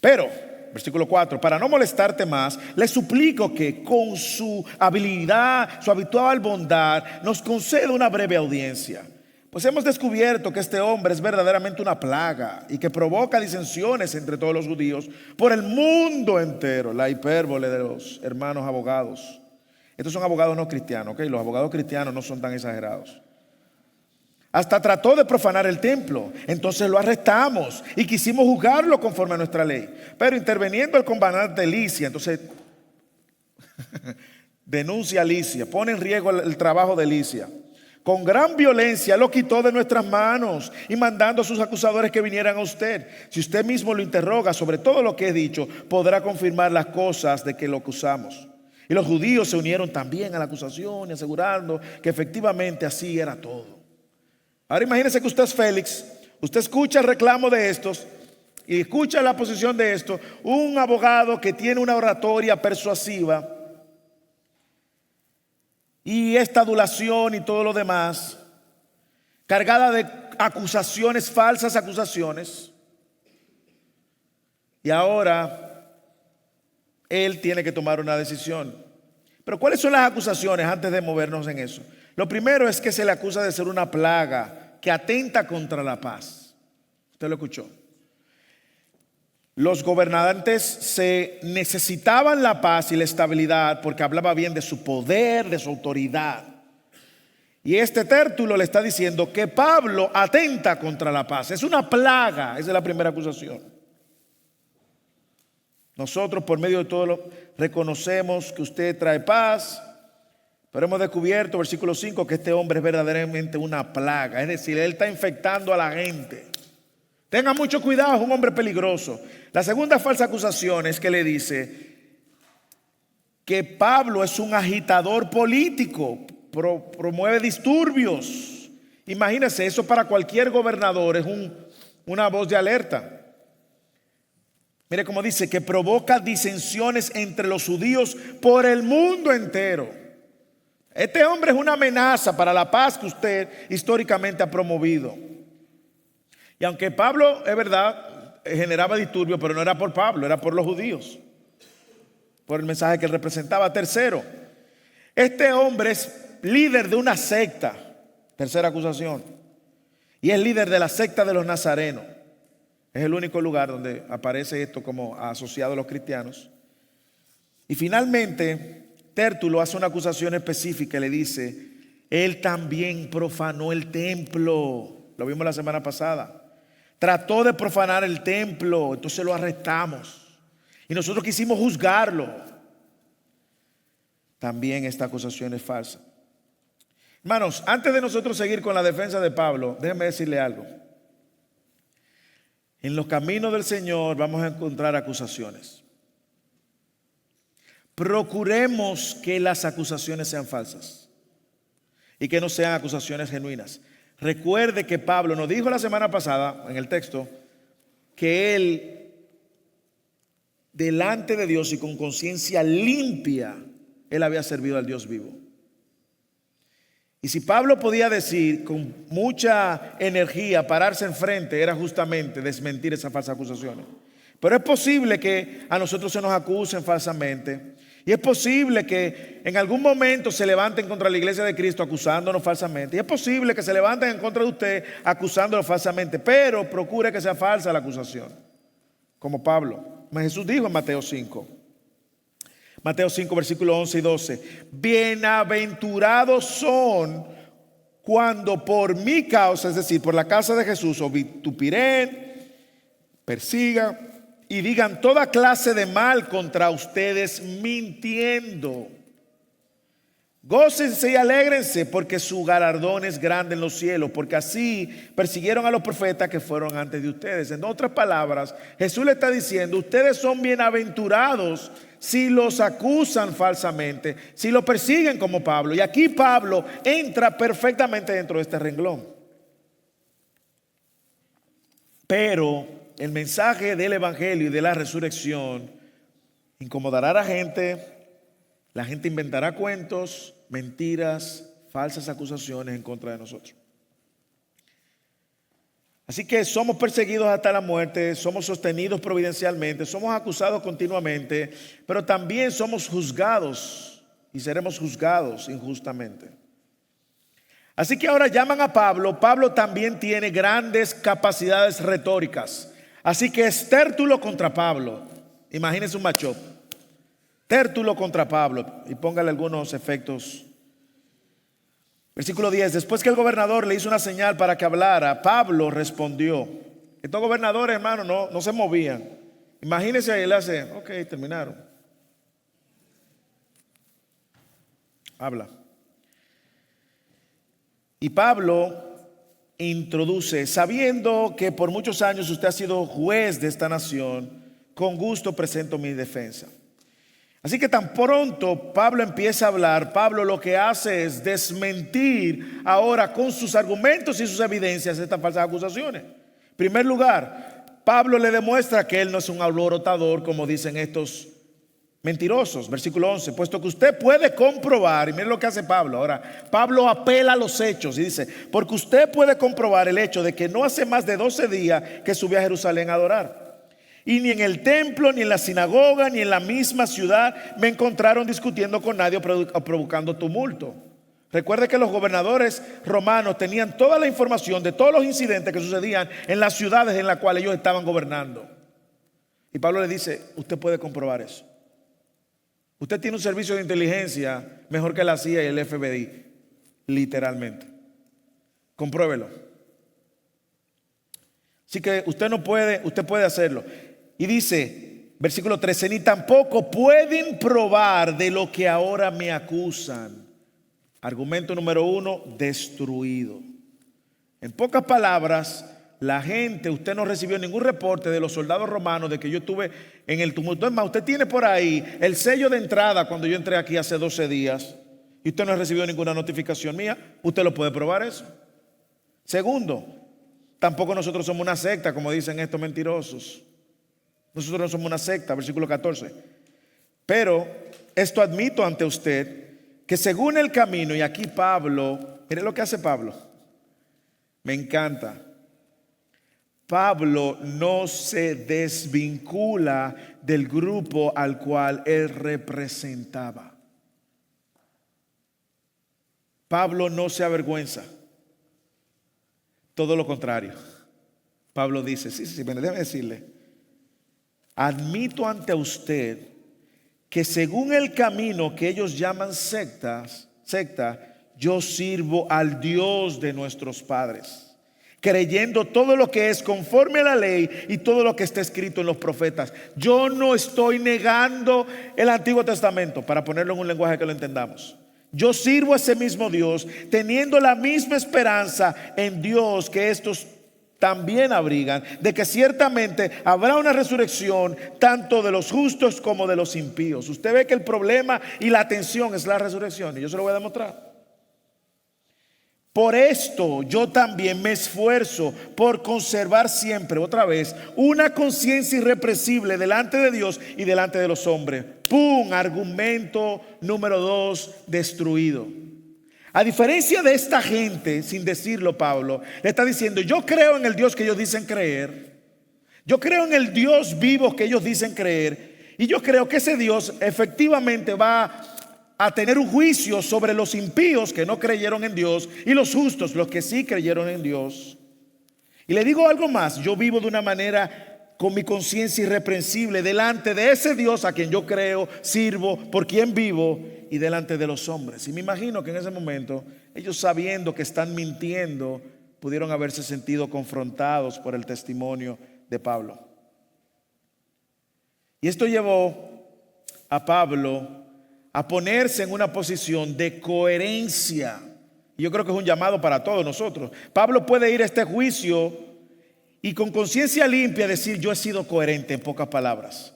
Pero versículo 4, para no molestarte más, le suplico que con su habilidad, su habitual bondad, nos conceda una breve audiencia. Pues hemos descubierto que este hombre es verdaderamente una plaga y que provoca disensiones entre todos los judíos por el mundo entero. La hipérbole de los hermanos abogados. Estos son abogados no cristianos, ¿ok? Los abogados cristianos no son tan exagerados. Hasta trató de profanar el templo. Entonces lo arrestamos y quisimos juzgarlo conforme a nuestra ley. Pero interviniendo el comandante Licia, entonces denuncia a Licia, pone en riesgo el trabajo de Licia. Con gran violencia lo quitó de nuestras manos y mandando a sus acusadores que vinieran a usted. Si usted mismo lo interroga sobre todo lo que he dicho, podrá confirmar las cosas de que lo acusamos. Y los judíos se unieron también a la acusación y asegurando que efectivamente así era todo. Ahora imagínese que usted es Félix, usted escucha el reclamo de estos y escucha la posición de estos, un abogado que tiene una oratoria persuasiva y esta adulación y todo lo demás, cargada de acusaciones, falsas acusaciones, y ahora él tiene que tomar una decisión. Pero ¿cuáles son las acusaciones antes de movernos en eso? Lo primero es que se le acusa de ser una plaga que atenta contra la paz. Usted lo escuchó. Los gobernantes se necesitaban la paz y la estabilidad porque hablaba bien de su poder, de su autoridad. Y este Tértulo le está diciendo que Pablo atenta contra la paz. Es una plaga, esa es la primera acusación. Nosotros por medio de todo lo reconocemos que usted trae paz. Pero hemos descubierto, versículo 5, que este hombre es verdaderamente una plaga. Es decir, él está infectando a la gente. Tenga mucho cuidado, es un hombre peligroso. La segunda falsa acusación es que le dice que Pablo es un agitador político, promueve disturbios. Imagínense, eso para cualquier gobernador es una voz de alerta. Mire cómo dice, que provoca disensiones entre los judíos por el mundo entero. Este hombre es una amenaza para la paz que usted históricamente ha promovido. Y aunque Pablo, es verdad, generaba disturbios, pero no era por Pablo, era por los judíos, por el mensaje que él representaba. Tercero, este hombre es líder de una secta. Tercera acusación. Y es líder de la secta de los nazarenos. Es el único lugar donde aparece esto como asociado a los cristianos. Y finalmente, Tértulo hace una acusación específica y le dice, él también profanó el templo. Lo vimos la semana pasada. Trató de profanar el templo, entonces lo arrestamos. Y nosotros quisimos juzgarlo. También esta acusación es falsa. Hermanos, antes de nosotros seguir con la defensa de Pablo, déjenme decirle algo. En los caminos del Señor vamos a encontrar acusaciones. Procuremos que las acusaciones sean falsas y que no sean acusaciones genuinas. Recuerde que Pablo nos dijo la semana pasada en el texto que él, delante de Dios y con conciencia limpia, él había servido al Dios vivo. Y si Pablo podía decir con mucha energía, pararse enfrente, era justamente desmentir esas falsas acusaciones. Pero es posible que a nosotros se nos acusen falsamente. Y es posible que en algún momento se levanten contra la iglesia de Cristo acusándonos falsamente. Y es posible que se levanten en contra de usted acusándonos falsamente. Pero procure que sea falsa la acusación. Como Pablo. Jesús dijo en Mateo 5. Mateo 5, versículos 11 y 12. Bienaventurados son cuando por mi causa, es decir, por la causa de Jesús, os vitupiren, persigan y digan toda clase de mal contra ustedes mintiendo. Gócense y alégrense porque su galardón es grande en los cielos, porque así persiguieron a los profetas que fueron antes de ustedes. En otras palabras, Jesús le está diciendo, ustedes son bienaventurados si los acusan falsamente, si lo persiguen como Pablo. Y aquí Pablo entra perfectamente dentro de este renglón. Pero el mensaje del evangelio y de la resurrección incomodará a la gente inventará cuentos, mentiras, falsas acusaciones en contra de nosotros. Así que somos perseguidos hasta la muerte, somos sostenidos providencialmente, somos acusados continuamente, pero también somos juzgados y seremos juzgados injustamente. Así que ahora llaman a Pablo. Pablo también tiene grandes capacidades retóricas. Así que es Tértulo contra Pablo. Imagínense un matchup. Tértulo contra Pablo. Y póngale algunos efectos. Versículo 10. Después que el gobernador le hizo una señal para que hablara, Pablo respondió. Estos gobernadores, hermano, no se movían. Imagínense ahí, él hace, ok, terminaron. Habla. Y Pablo introduce, sabiendo que por muchos años usted ha sido juez de esta nación, con gusto presento mi defensa. Así que tan pronto Pablo empieza a hablar, Pablo lo que hace es desmentir ahora con sus argumentos y sus evidencias estas falsas acusaciones. En primer lugar, Pablo le demuestra que él no es un alborotador como dicen estos mentirosos. Versículo 11, puesto que usted puede comprobar, y miren lo que hace Pablo. Ahora, Pablo apela a los hechos y dice, porque usted puede comprobar el hecho de que no hace más de 12 días que subí a Jerusalén a adorar. Y ni en el templo, ni en la sinagoga, ni en la misma ciudad me encontraron discutiendo con nadie o provocando tumulto. Recuerde que los gobernadores romanos tenían toda la información de todos los incidentes que sucedían en las ciudades en las cuales ellos estaban gobernando. Y Pablo le dice, usted puede comprobar eso. Usted tiene un servicio de inteligencia mejor que la CIA y el FBI, literalmente. Compruébelo. Así que usted puede hacerlo. Y dice, versículo 13, ni tampoco pueden probar de lo que ahora me acusan. Argumento número 1, destruido. En pocas palabras, la gente, usted no recibió ningún reporte de los soldados romanos de que yo estuve en el tumulto. Es más, usted tiene por ahí el sello de entrada cuando yo entré aquí hace 12 días y usted no ha recibido ninguna notificación mía. Usted lo puede probar eso. Segundo, tampoco nosotros somos una secta, como dicen estos mentirosos. Nosotros no somos una secta, versículo 14. Pero esto admito ante usted, que según el camino, y aquí Pablo, mire lo que hace Pablo, me encanta. Pablo no se desvincula del grupo al cual él representaba. Pablo no se avergüenza. Todo lo contrario. Pablo dice, sí, déjame decirle, admito ante usted que según el camino que ellos llaman secta, yo sirvo al Dios de nuestros padres, creyendo todo lo que es conforme a la ley y todo lo que está escrito en los profetas. Yo no estoy negando el Antiguo Testamento, para ponerlo en un lenguaje que lo entendamos. Yo sirvo a ese mismo Dios, teniendo la misma esperanza en Dios que estos también abrigan, de que ciertamente habrá una resurrección tanto de los justos como de los impíos. Usted ve que el problema y la tensión es la resurrección, y yo se lo voy a demostrar. Por esto yo también me esfuerzo por conservar siempre, otra vez, una conciencia irrepresible delante de Dios y delante de los hombres. ¡Pum! Argumento número 2 destruido. A diferencia de esta gente, sin decirlo Pablo, le está diciendo, yo creo en el Dios que ellos dicen creer. Yo creo en el Dios vivo que ellos dicen creer. Y yo creo que ese Dios efectivamente va a tener un juicio sobre los impíos que no creyeron en Dios y los justos, los que sí creyeron en Dios. Y le digo algo más, yo vivo de una manera con mi conciencia irreprensible delante de ese Dios a quien yo creo, sirvo, por quien vivo, y delante de los hombres. Y me imagino que en ese momento, ellos sabiendo que están mintiendo, pudieron haberse sentido confrontados por el testimonio de Pablo. Y esto llevó a Pablo a ponerse en una posición de coherencia. Y yo creo que es un llamado para todos nosotros. Pablo puede ir a este juicio y con conciencia limpia decir, yo he sido coherente, en pocas palabras.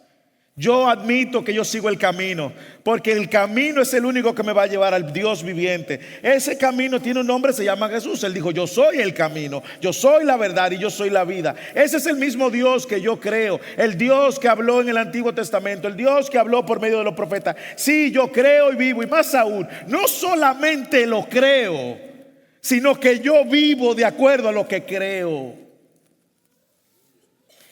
Yo admito que yo sigo el camino, porque el camino es el único que me va a llevar al Dios viviente. Ese camino tiene un nombre, se llama Jesús. Él dijo, yo soy el camino, yo soy la verdad y yo soy la vida. Ese es el mismo Dios que yo creo, el Dios que habló en el Antiguo Testamento, el Dios que habló por medio de los profetas. Sí, yo creo y vivo, y más aún, no solamente lo creo, sino que yo vivo de acuerdo a lo que creo.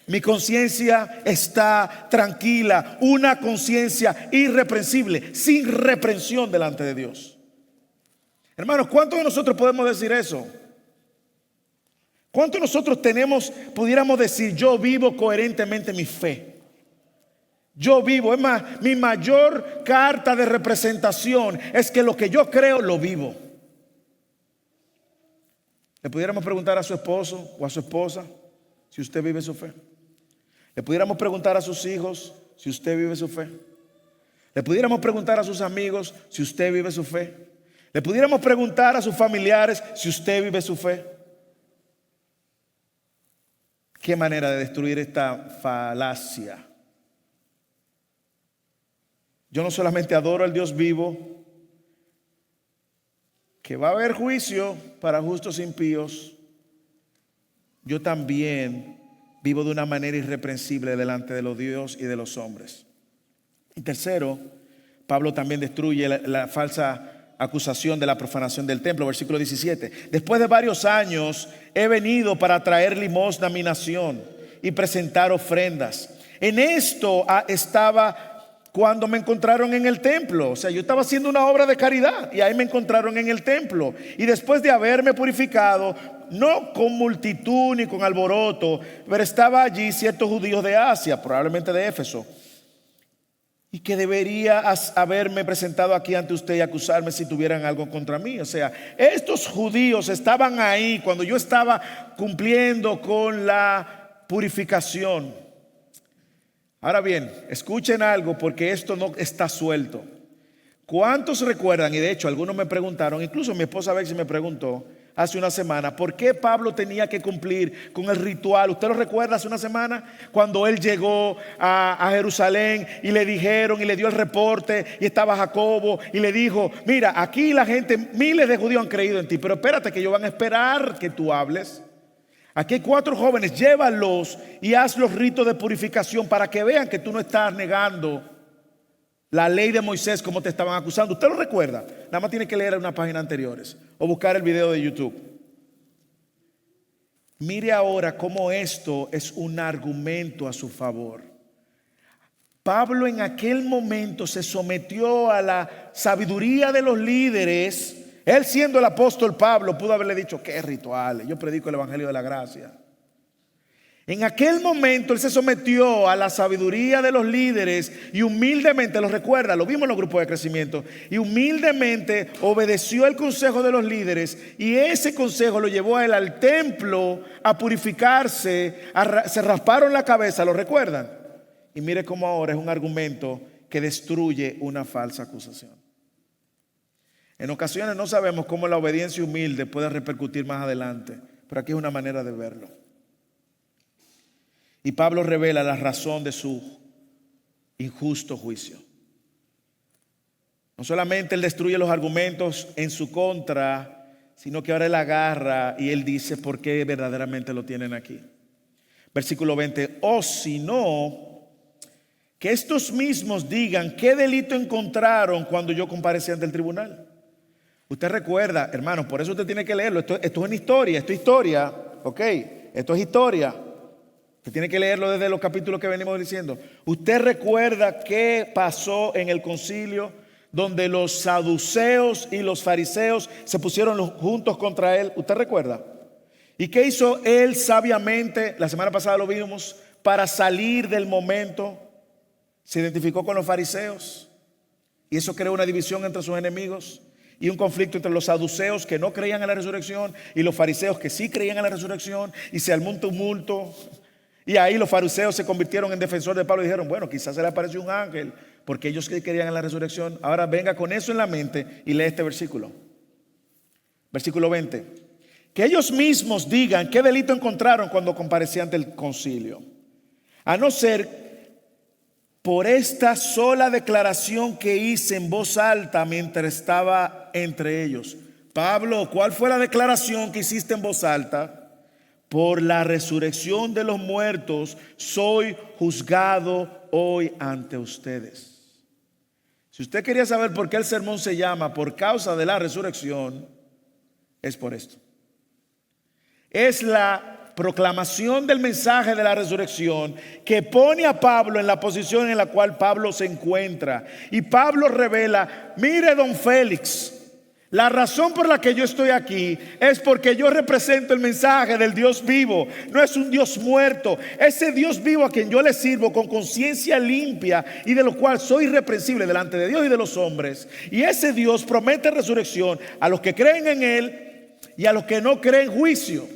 Mi conciencia está tranquila, una conciencia irreprensible, sin reprensión delante de Dios. Hermanos, ¿cuántos de nosotros podemos decir eso? ¿Cuántos de nosotros pudiéramos decir, yo vivo coherentemente mi fe? Yo vivo, es más, mi mayor carta de representación es que lo que yo creo lo vivo. Le pudiéramos preguntar a su esposo o a su esposa si usted vive su fe. Le pudiéramos preguntar a sus hijos si usted vive su fe. Le pudiéramos preguntar a sus amigos si usted vive su fe. Le pudiéramos preguntar a sus familiares si usted vive su fe. Qué manera de destruir esta falacia. Yo no solamente adoro al Dios vivo, que va a haber juicio para justos e impíos, yo también vivo de una manera irreprensible delante de los Dios y de los hombres. Y tercero, Pablo también destruye la falsa acusación de la profanación del templo. Versículo 17. Después de varios años he venido para traer limosna a mi nación y presentar ofrendas. En esto estaba cuando me encontraron en el templo. O sea, yo estaba haciendo una obra de caridad y ahí me encontraron en el templo. Y después de haberme purificado, no con multitud ni con alboroto, pero estaba allí ciertos judíos de Asia, probablemente de Éfeso, y que debería haberme presentado aquí ante usted y acusarme si tuvieran algo contra mí. O sea, estos judíos estaban ahí cuando yo estaba cumpliendo con la purificación. Ahora bien, escuchen algo, porque esto no está suelto. ¿Cuántos recuerdan? Y de hecho algunos me preguntaron, incluso mi esposa Bexy me preguntó, hace una semana por qué Pablo tenía que cumplir con el ritual. ¿Usted lo recuerda hace una semana? Cuando él llegó a Jerusalén y le dijeron y le dio el reporte y estaba Jacobo y le dijo: mira, aquí la gente, miles de judíos han creído en ti, pero espérate que ellos van a esperar que tú hables. Aquí hay 4 jóvenes, llévalos y haz los ritos de purificación para que vean que tú no estás negando la ley de Moisés como te estaban acusando. ¿Usted lo recuerda? Nada más tiene que leer unas páginas anteriores o buscar el video de YouTube. Mire ahora cómo esto es un argumento a su favor. Pablo en aquel momento se sometió a la sabiduría de los líderes. Él, siendo el apóstol Pablo, pudo haberle dicho: ¿qué rituales? Yo predico el evangelio de la gracia. En aquel momento él se sometió a la sabiduría de los líderes y humildemente, lo recuerda, lo vimos en los grupos de crecimiento, y humildemente obedeció el consejo de los líderes, y ese consejo lo llevó a él al templo a purificarse, se rasparon la cabeza, ¿lo recuerdan? Y mire cómo ahora es un argumento que destruye una falsa acusación. En ocasiones no sabemos cómo la obediencia humilde puede repercutir más adelante, pero aquí es una manera de verlo. Y Pablo revela la razón de su injusto juicio. No solamente él destruye los argumentos en su contra, sino que ahora él agarra y él dice por qué verdaderamente lo tienen aquí. Versículo 20: o si no, que estos mismos digan qué delito encontraron cuando yo comparecí ante el tribunal. Usted recuerda, hermanos, por eso usted tiene que leerlo. Esto es una historia, esto es historia, ok, esto es historia. Usted tiene que leerlo desde los capítulos que venimos diciendo. ¿Usted recuerda qué pasó en el concilio donde los saduceos y los fariseos se pusieron juntos contra él? ¿Usted recuerda? ¿Y qué hizo él sabiamente? La semana pasada lo vimos. Para salir del momento, se identificó con los fariseos y eso creó una división entre sus enemigos y un conflicto entre los saduceos que no creían en la resurrección y los fariseos que sí creían en la resurrección, y se armó un tumulto. Y ahí los fariseos se convirtieron en defensores de Pablo y dijeron: bueno, quizás se le apareció un ángel, porque ellos creían en la resurrección. Ahora venga con eso en la mente y lee este versículo. Versículo 20: que ellos mismos digan qué delito encontraron cuando comparecían ante el concilio, a no ser por esta sola declaración que hice en voz alta mientras estaba entre ellos. Pablo, ¿cuál fue la declaración que hiciste en voz alta? Por la resurrección de los muertos soy juzgado hoy ante ustedes. Si usted quería saber por qué el sermón se llama por causa de la resurrección, es por esto. Es la proclamación del mensaje de la resurrección que pone a Pablo en la posición en la cual Pablo se encuentra. Y Pablo revela: mire, don Félix, la razón por la que yo estoy aquí es porque yo represento el mensaje del Dios vivo. No es un Dios muerto. Ese Dios vivo a quien yo le sirvo con conciencia limpia y de lo cual soy irreprensible delante de Dios y de los hombres. Y ese Dios promete resurrección a los que creen en Él y a los que no creen, juicio.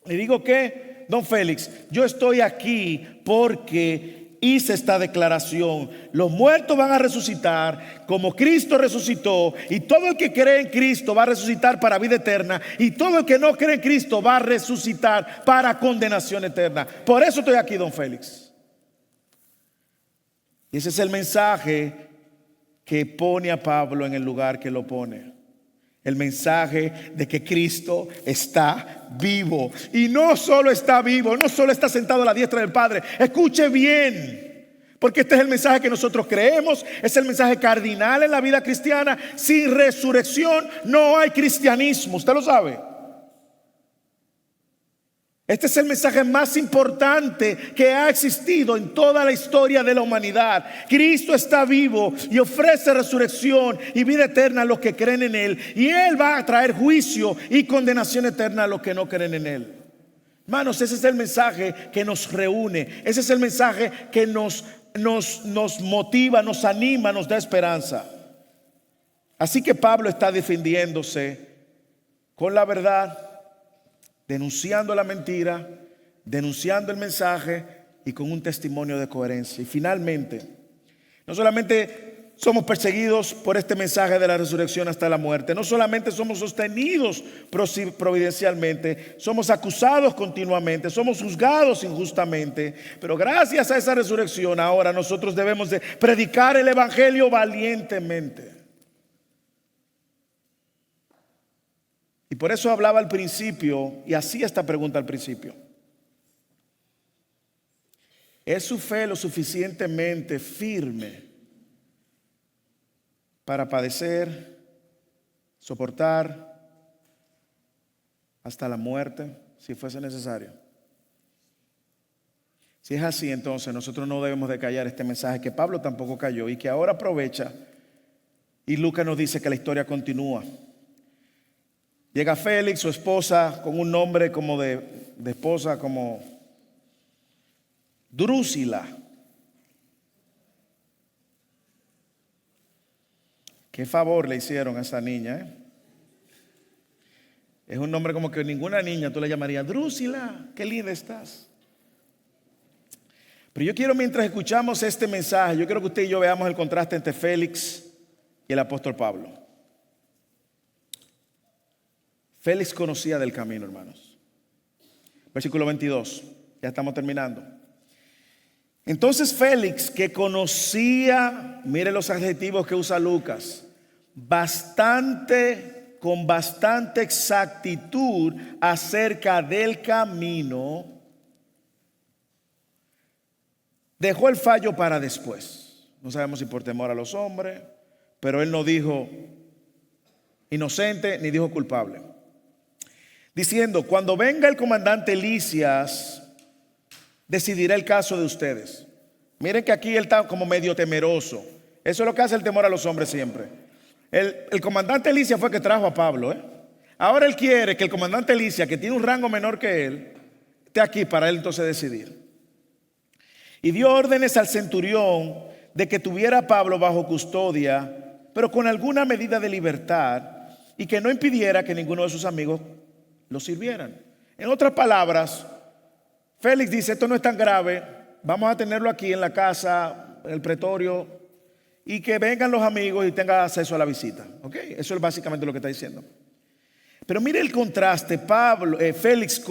Le digo que, don Félix, yo estoy aquí porque hice esta declaración: los muertos van a resucitar como Cristo resucitó, y todo el que cree en Cristo va a resucitar para vida eterna, y todo el que no cree en Cristo va a resucitar para condenación eterna. Por eso estoy aquí, don Félix. Y ese es el mensaje que pone a Pablo en el lugar que lo pone. El mensaje de que Cristo está vivo. Y no solo está vivo, no solo está sentado a la diestra del Padre. Escuche bien, porque este es el mensaje que nosotros creemos. Es el mensaje cardinal en la vida cristiana. Sin resurrección no hay cristianismo. ¿Usted lo sabe? Este es el mensaje más importante que ha existido en toda la historia de la humanidad. Cristo está vivo y ofrece resurrección y vida eterna a los que creen en Él. Y Él va a traer juicio y condenación eterna a los que no creen en Él. Hermanos, ese es el mensaje que nos reúne. Ese es el mensaje que nos motiva, nos anima, nos da esperanza. Así que Pablo está defendiéndose con la verdad, denunciando la mentira, denunciando el mensaje y con un testimonio de coherencia. Y finalmente, no solamente somos perseguidos por este mensaje de la resurrección hasta la muerte. No solamente somos sostenidos providencialmente, somos acusados continuamente, somos juzgados injustamente. Pero gracias a esa resurrección ahora nosotros debemos de predicar el evangelio valientemente. Y por eso hablaba al principio y hacía esta pregunta al principio. ¿Es su fe lo suficientemente firme para padecer, soportar hasta la muerte, si fuese necesario? Si es así, entonces nosotros no debemos de callar este mensaje que Pablo tampoco cayó y que ahora aprovecha. Y Lucas nos dice que la historia continúa. Llega Félix, su esposa, con un nombre como de esposa, como Drusila. Qué favor le hicieron a esa niña, ¿eh? Es un nombre como que ninguna niña tú le llamarías Drusila, qué linda estás. Pero yo quiero, mientras escuchamos este mensaje, yo quiero que usted y yo veamos el contraste entre Félix y el apóstol Pablo. Félix conocía del camino, hermanos. Versículo 22, ya estamos terminando. Entonces Félix, que conocía, mire los adjetivos que usa Lucas, con bastante exactitud acerca del camino, dejó el fallo para después. No sabemos si por temor a los hombres, pero él no dijo inocente ni dijo culpable. Diciendo, cuando venga el comandante Lisias, decidirá el caso de ustedes. Miren que aquí él está como medio temeroso. Eso es lo que hace el temor a los hombres siempre. El comandante Lisias fue que trajo a Pablo, ¿eh? Ahora él quiere que el comandante Lisias, que tiene un rango menor que él, esté aquí para él entonces decidir. Y dio órdenes al centurión de que tuviera a Pablo bajo custodia, pero con alguna medida de libertad, y que no impidiera que ninguno de sus amigos lo sirvieran. En otras palabras, Félix dice, esto no es tan grave, vamos a tenerlo aquí en la casa, en el pretorio, y que vengan los amigos y tengan acceso a la visita. ¿Ok? Eso es básicamente lo que está diciendo. Pero mire el contraste. Félix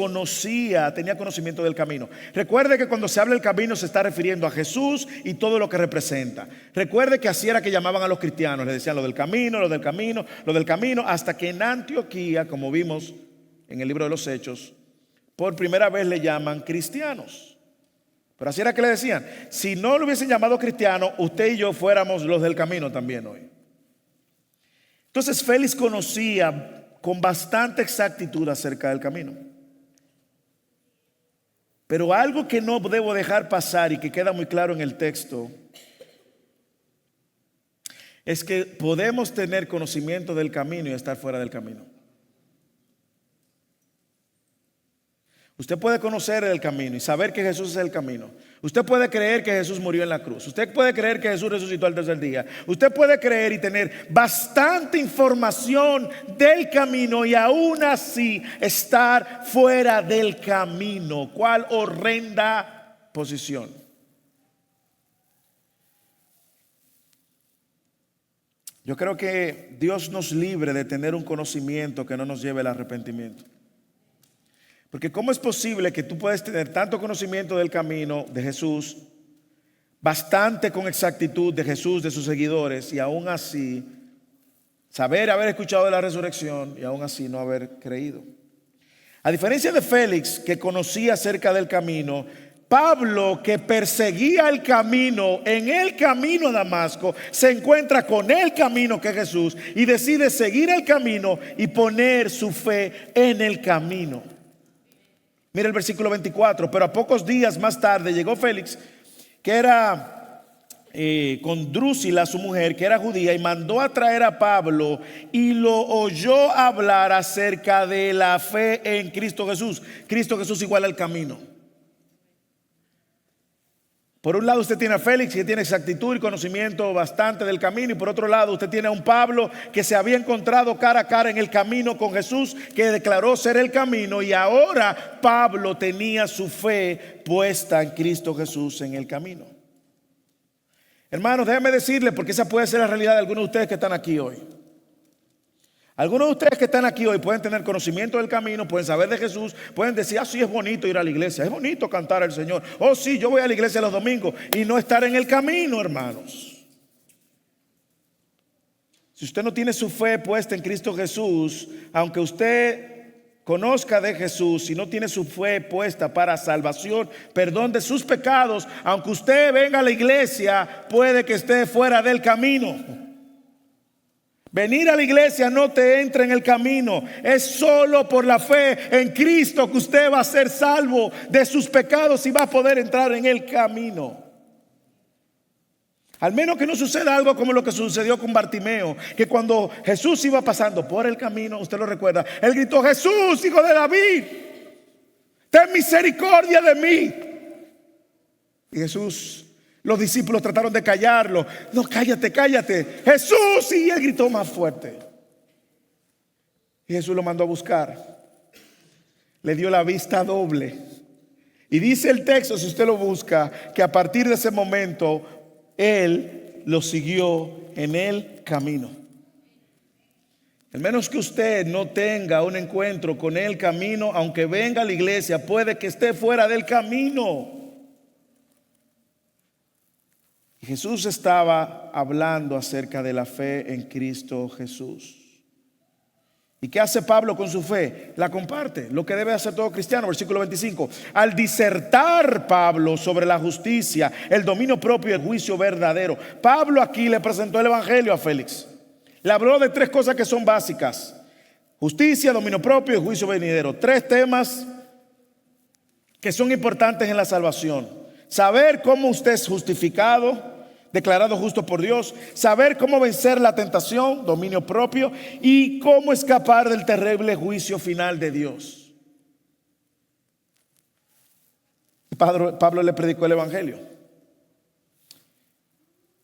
tenía conocimiento del camino. Recuerde que cuando se habla del camino se está refiriendo a Jesús y todo lo que representa. Recuerde que así era que llamaban a los cristianos. Le decían lo del camino, lo del camino, lo del camino, hasta que en Antioquía, como vimos en el libro de los Hechos, por primera vez le llaman cristianos. Pero así era que le decían, si no lo hubiesen llamado cristiano, usted y yo fuéramos los del camino también hoy. Entonces Félix conocía con bastante exactitud acerca del camino. Pero algo que no debo dejar pasar y que queda muy claro en el texto es que podemos tener conocimiento del camino y estar fuera del camino. Usted puede conocer el camino y saber que Jesús es el camino. Usted puede creer que Jesús murió en la cruz. Usted puede creer que Jesús resucitó al tercer día. Usted puede creer y tener bastante información del camino y aún así estar fuera del camino. ¿Cuál horrenda posición? Yo creo que Dios nos libre de tener un conocimiento que no nos lleve al arrepentimiento. Porque ¿cómo es posible que tú puedes tener tanto conocimiento del camino de Jesús, bastante con exactitud de Jesús, de sus seguidores, y aún así haber escuchado de la resurrección y aún así no haber creído? A diferencia de Félix, que conocía acerca del camino, Pablo, que perseguía el camino, en el camino a Damasco, se encuentra con el camino que es Jesús y decide seguir el camino y poner su fe en el camino. Mira el versículo 24. Pero a pocos días más tarde llegó Félix, que era con Drusila, su mujer, que era judía, y mandó a traer a Pablo y lo oyó hablar acerca de la fe en Cristo Jesús. Cristo Jesús igual al camino. Por un lado usted tiene a Félix, que tiene exactitud y conocimiento bastante del camino, y por otro lado usted tiene a un Pablo que se había encontrado cara a cara en el camino con Jesús, que declaró ser el camino, y ahora Pablo tenía su fe puesta en Cristo Jesús en el camino. Hermanos, déjenme decirles, porque esa puede ser la realidad de algunos de ustedes que están aquí hoy. Algunos de ustedes que están aquí hoy pueden tener conocimiento del camino, pueden saber de Jesús, pueden decir, sí, es bonito ir a la iglesia, es bonito cantar al Señor. Oh, sí, yo voy a la iglesia los domingos, y no estar en el camino, hermanos. Si usted no tiene su fe puesta en Cristo Jesús, aunque usted conozca de Jesús, si no tiene su fe puesta para salvación, perdón de sus pecados, aunque usted venga a la iglesia, puede que esté fuera del camino. Venir a la iglesia no te entra en el camino. Es solo por la fe en Cristo que usted va a ser salvo de sus pecados y va a poder entrar en el camino. Al menos que no suceda algo como lo que sucedió con Bartimeo, que cuando Jesús iba pasando por el camino, usted lo recuerda, él gritó: Jesús, hijo de David, ten misericordia de mí. Y Jesús, los discípulos trataron de callarlo. No, cállate, cállate, Jesús. Y él gritó más fuerte. Y Jesús lo mandó a buscar. Le dio la vista doble. Y dice el texto, si usted lo busca, que a partir de ese momento él lo siguió en el camino. Al menos que usted no tenga un encuentro con el camino, aunque venga a la iglesia, puede que esté fuera del camino. Y Jesús estaba hablando acerca de la fe en Cristo Jesús. ¿Y qué hace Pablo con su fe? La comparte, lo que debe hacer todo cristiano. Versículo 25. Al disertar Pablo sobre la justicia, el dominio propio y el juicio verdadero, Pablo aquí le presentó el evangelio a Félix. Le habló de tres cosas que son básicas: justicia, dominio propio y juicio venidero. Tres temas que son importantes en la salvación. Saber cómo usted es justificado, declarado justo por Dios. Saber cómo vencer la tentación, dominio propio. Y cómo escapar del terrible juicio final de Dios. Pablo le predicó el evangelio.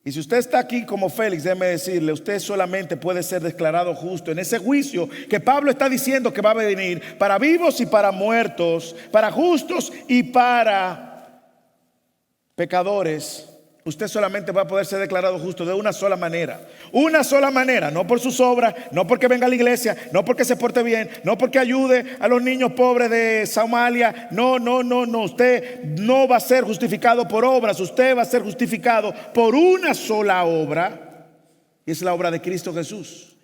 Y si usted está aquí como Félix, déjeme decirle, usted solamente puede ser declarado justo en ese juicio que Pablo está diciendo que va a venir para vivos y para muertos, para justos y para pecadores. Usted solamente va a poder ser declarado justo de una sola manera. Una sola manera, no por sus obras, no porque venga a la iglesia, no porque se porte bien, no porque ayude a los niños pobres de Somalia. No. Usted no va a ser justificado por obras, usted va a ser justificado por una sola obra. Y es la obra de Cristo Jesús.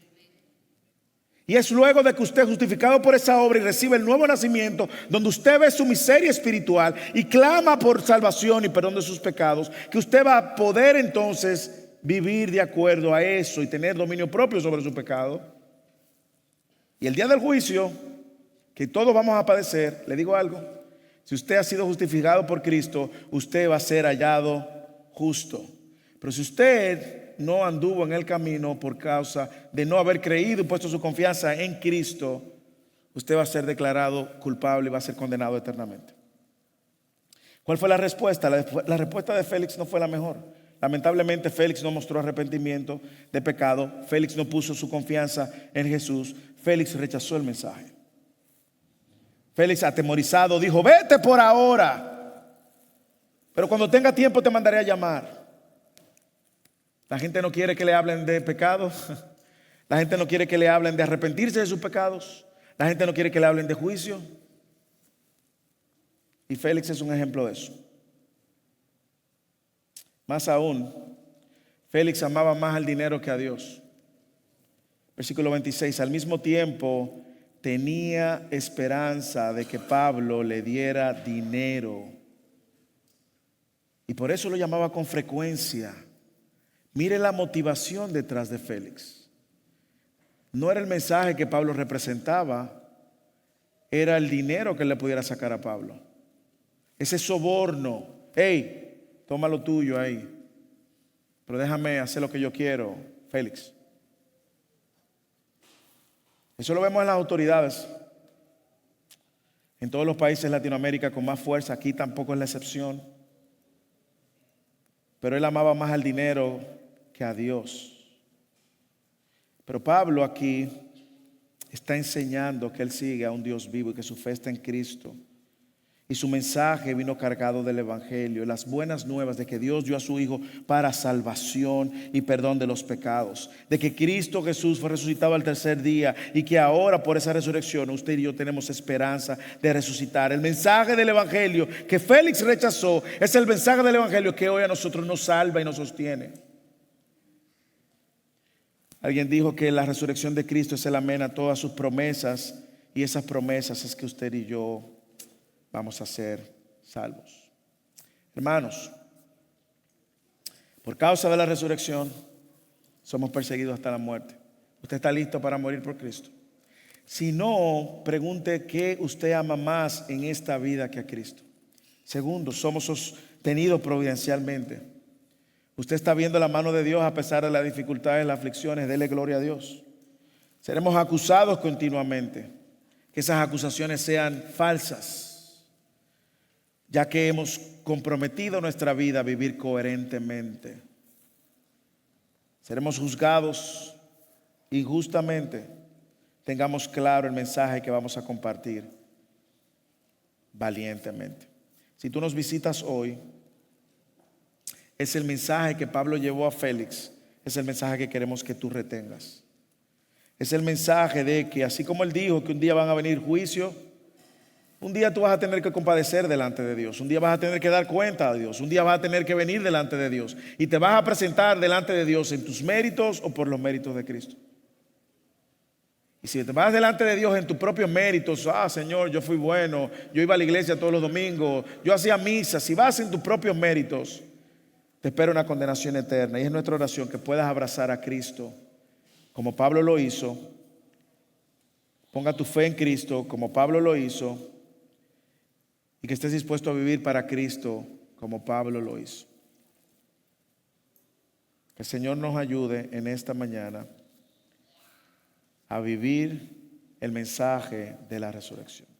Y es luego de que usted es justificado por esa obra y recibe el nuevo nacimiento, donde usted ve su miseria espiritual y clama por salvación y perdón de sus pecados, que usted va a poder entonces vivir de acuerdo a eso y tener dominio propio sobre su pecado. Y el día del juicio, que todos vamos a padecer, le digo algo: si usted ha sido justificado por Cristo, usted va a ser hallado justo. Pero si usted no anduvo en el camino por causa de no haber creído y puesto su confianza en Cristo, usted va a ser declarado culpable y va a ser condenado eternamente. ¿Cuál fue la respuesta? La respuesta de Félix no fue la mejor. Lamentablemente Félix no mostró arrepentimiento de pecado. Félix no puso su confianza en Jesús. Félix rechazó el mensaje. Félix, atemorizado, dijo: vete por ahora, pero cuando tenga tiempo te mandaré a llamar. La gente no quiere que le hablen de pecado. La gente no quiere que le hablen de arrepentirse de sus pecados. La gente no quiere que le hablen de juicio. Y Félix es un ejemplo de eso. Más aún, Félix amaba más al dinero que a Dios. Versículo 26. Al mismo tiempo tenía esperanza de que Pablo le diera dinero. Y por eso lo llamaba con frecuencia. Mire la motivación detrás de Félix. No era el mensaje que Pablo representaba, era el dinero que él le pudiera sacar a Pablo. Ese soborno: hey, toma lo tuyo ahí, pero déjame hacer lo que yo quiero, Félix. Eso lo vemos en las autoridades. En todos los países de Latinoamérica con más fuerza, aquí tampoco es la excepción. Pero él amaba más al dinero que a Dios. Pero Pablo aquí está enseñando que él sigue a un Dios vivo y que su fe está en Cristo. Y su mensaje vino cargado del Evangelio, las buenas nuevas de que Dios dio a su Hijo para salvación y perdón de los pecados. De que Cristo Jesús fue resucitado al tercer día y que ahora por esa resurrección usted y yo tenemos esperanza de resucitar. El mensaje del Evangelio que Félix rechazó es el mensaje del Evangelio que hoy a nosotros nos salva y nos sostiene. Alguien dijo que la resurrección de Cristo es el amén a todas sus promesas, y esas promesas es que usted y yo vamos a ser salvos. Hermanos, por causa de la resurrección somos perseguidos hasta la muerte. ¿Usted está listo para morir por Cristo? Si no, pregunte qué usted ama más en esta vida que a Cristo. Segundo, somos sostenidos providencialmente. Usted está viendo la mano de Dios a pesar de las dificultades, las aflicciones. Dele gloria a Dios. Seremos acusados continuamente. Que esas acusaciones sean falsas, ya que hemos comprometido nuestra vida a vivir coherentemente. Seremos juzgados injustamente. Tengamos claro el mensaje que vamos a compartir valientemente. Si tú nos visitas hoy, es el mensaje que Pablo llevó a Félix, es el mensaje que queremos que tú retengas. Es el mensaje de que así como él dijo que un día van a venir juicios, un día tú vas a tener que compadecer delante de Dios. Un día vas a tener que dar cuenta a Dios. Un día vas a tener que venir delante de Dios. Y te vas a presentar delante de Dios en tus méritos o por los méritos de Cristo. Y si te vas delante de Dios en tus propios méritos, Señor, yo fui bueno, yo iba a la iglesia todos los domingos, yo hacía misa. Si vas en tus propios méritos, te espera una condenación eterna. Y es nuestra oración que puedas abrazar a Cristo como Pablo lo hizo. Ponga tu fe en Cristo como Pablo lo hizo. Y que estés dispuesto a vivir para Cristo como Pablo lo hizo. Que el Señor nos ayude en esta mañana a vivir el mensaje de la resurrección.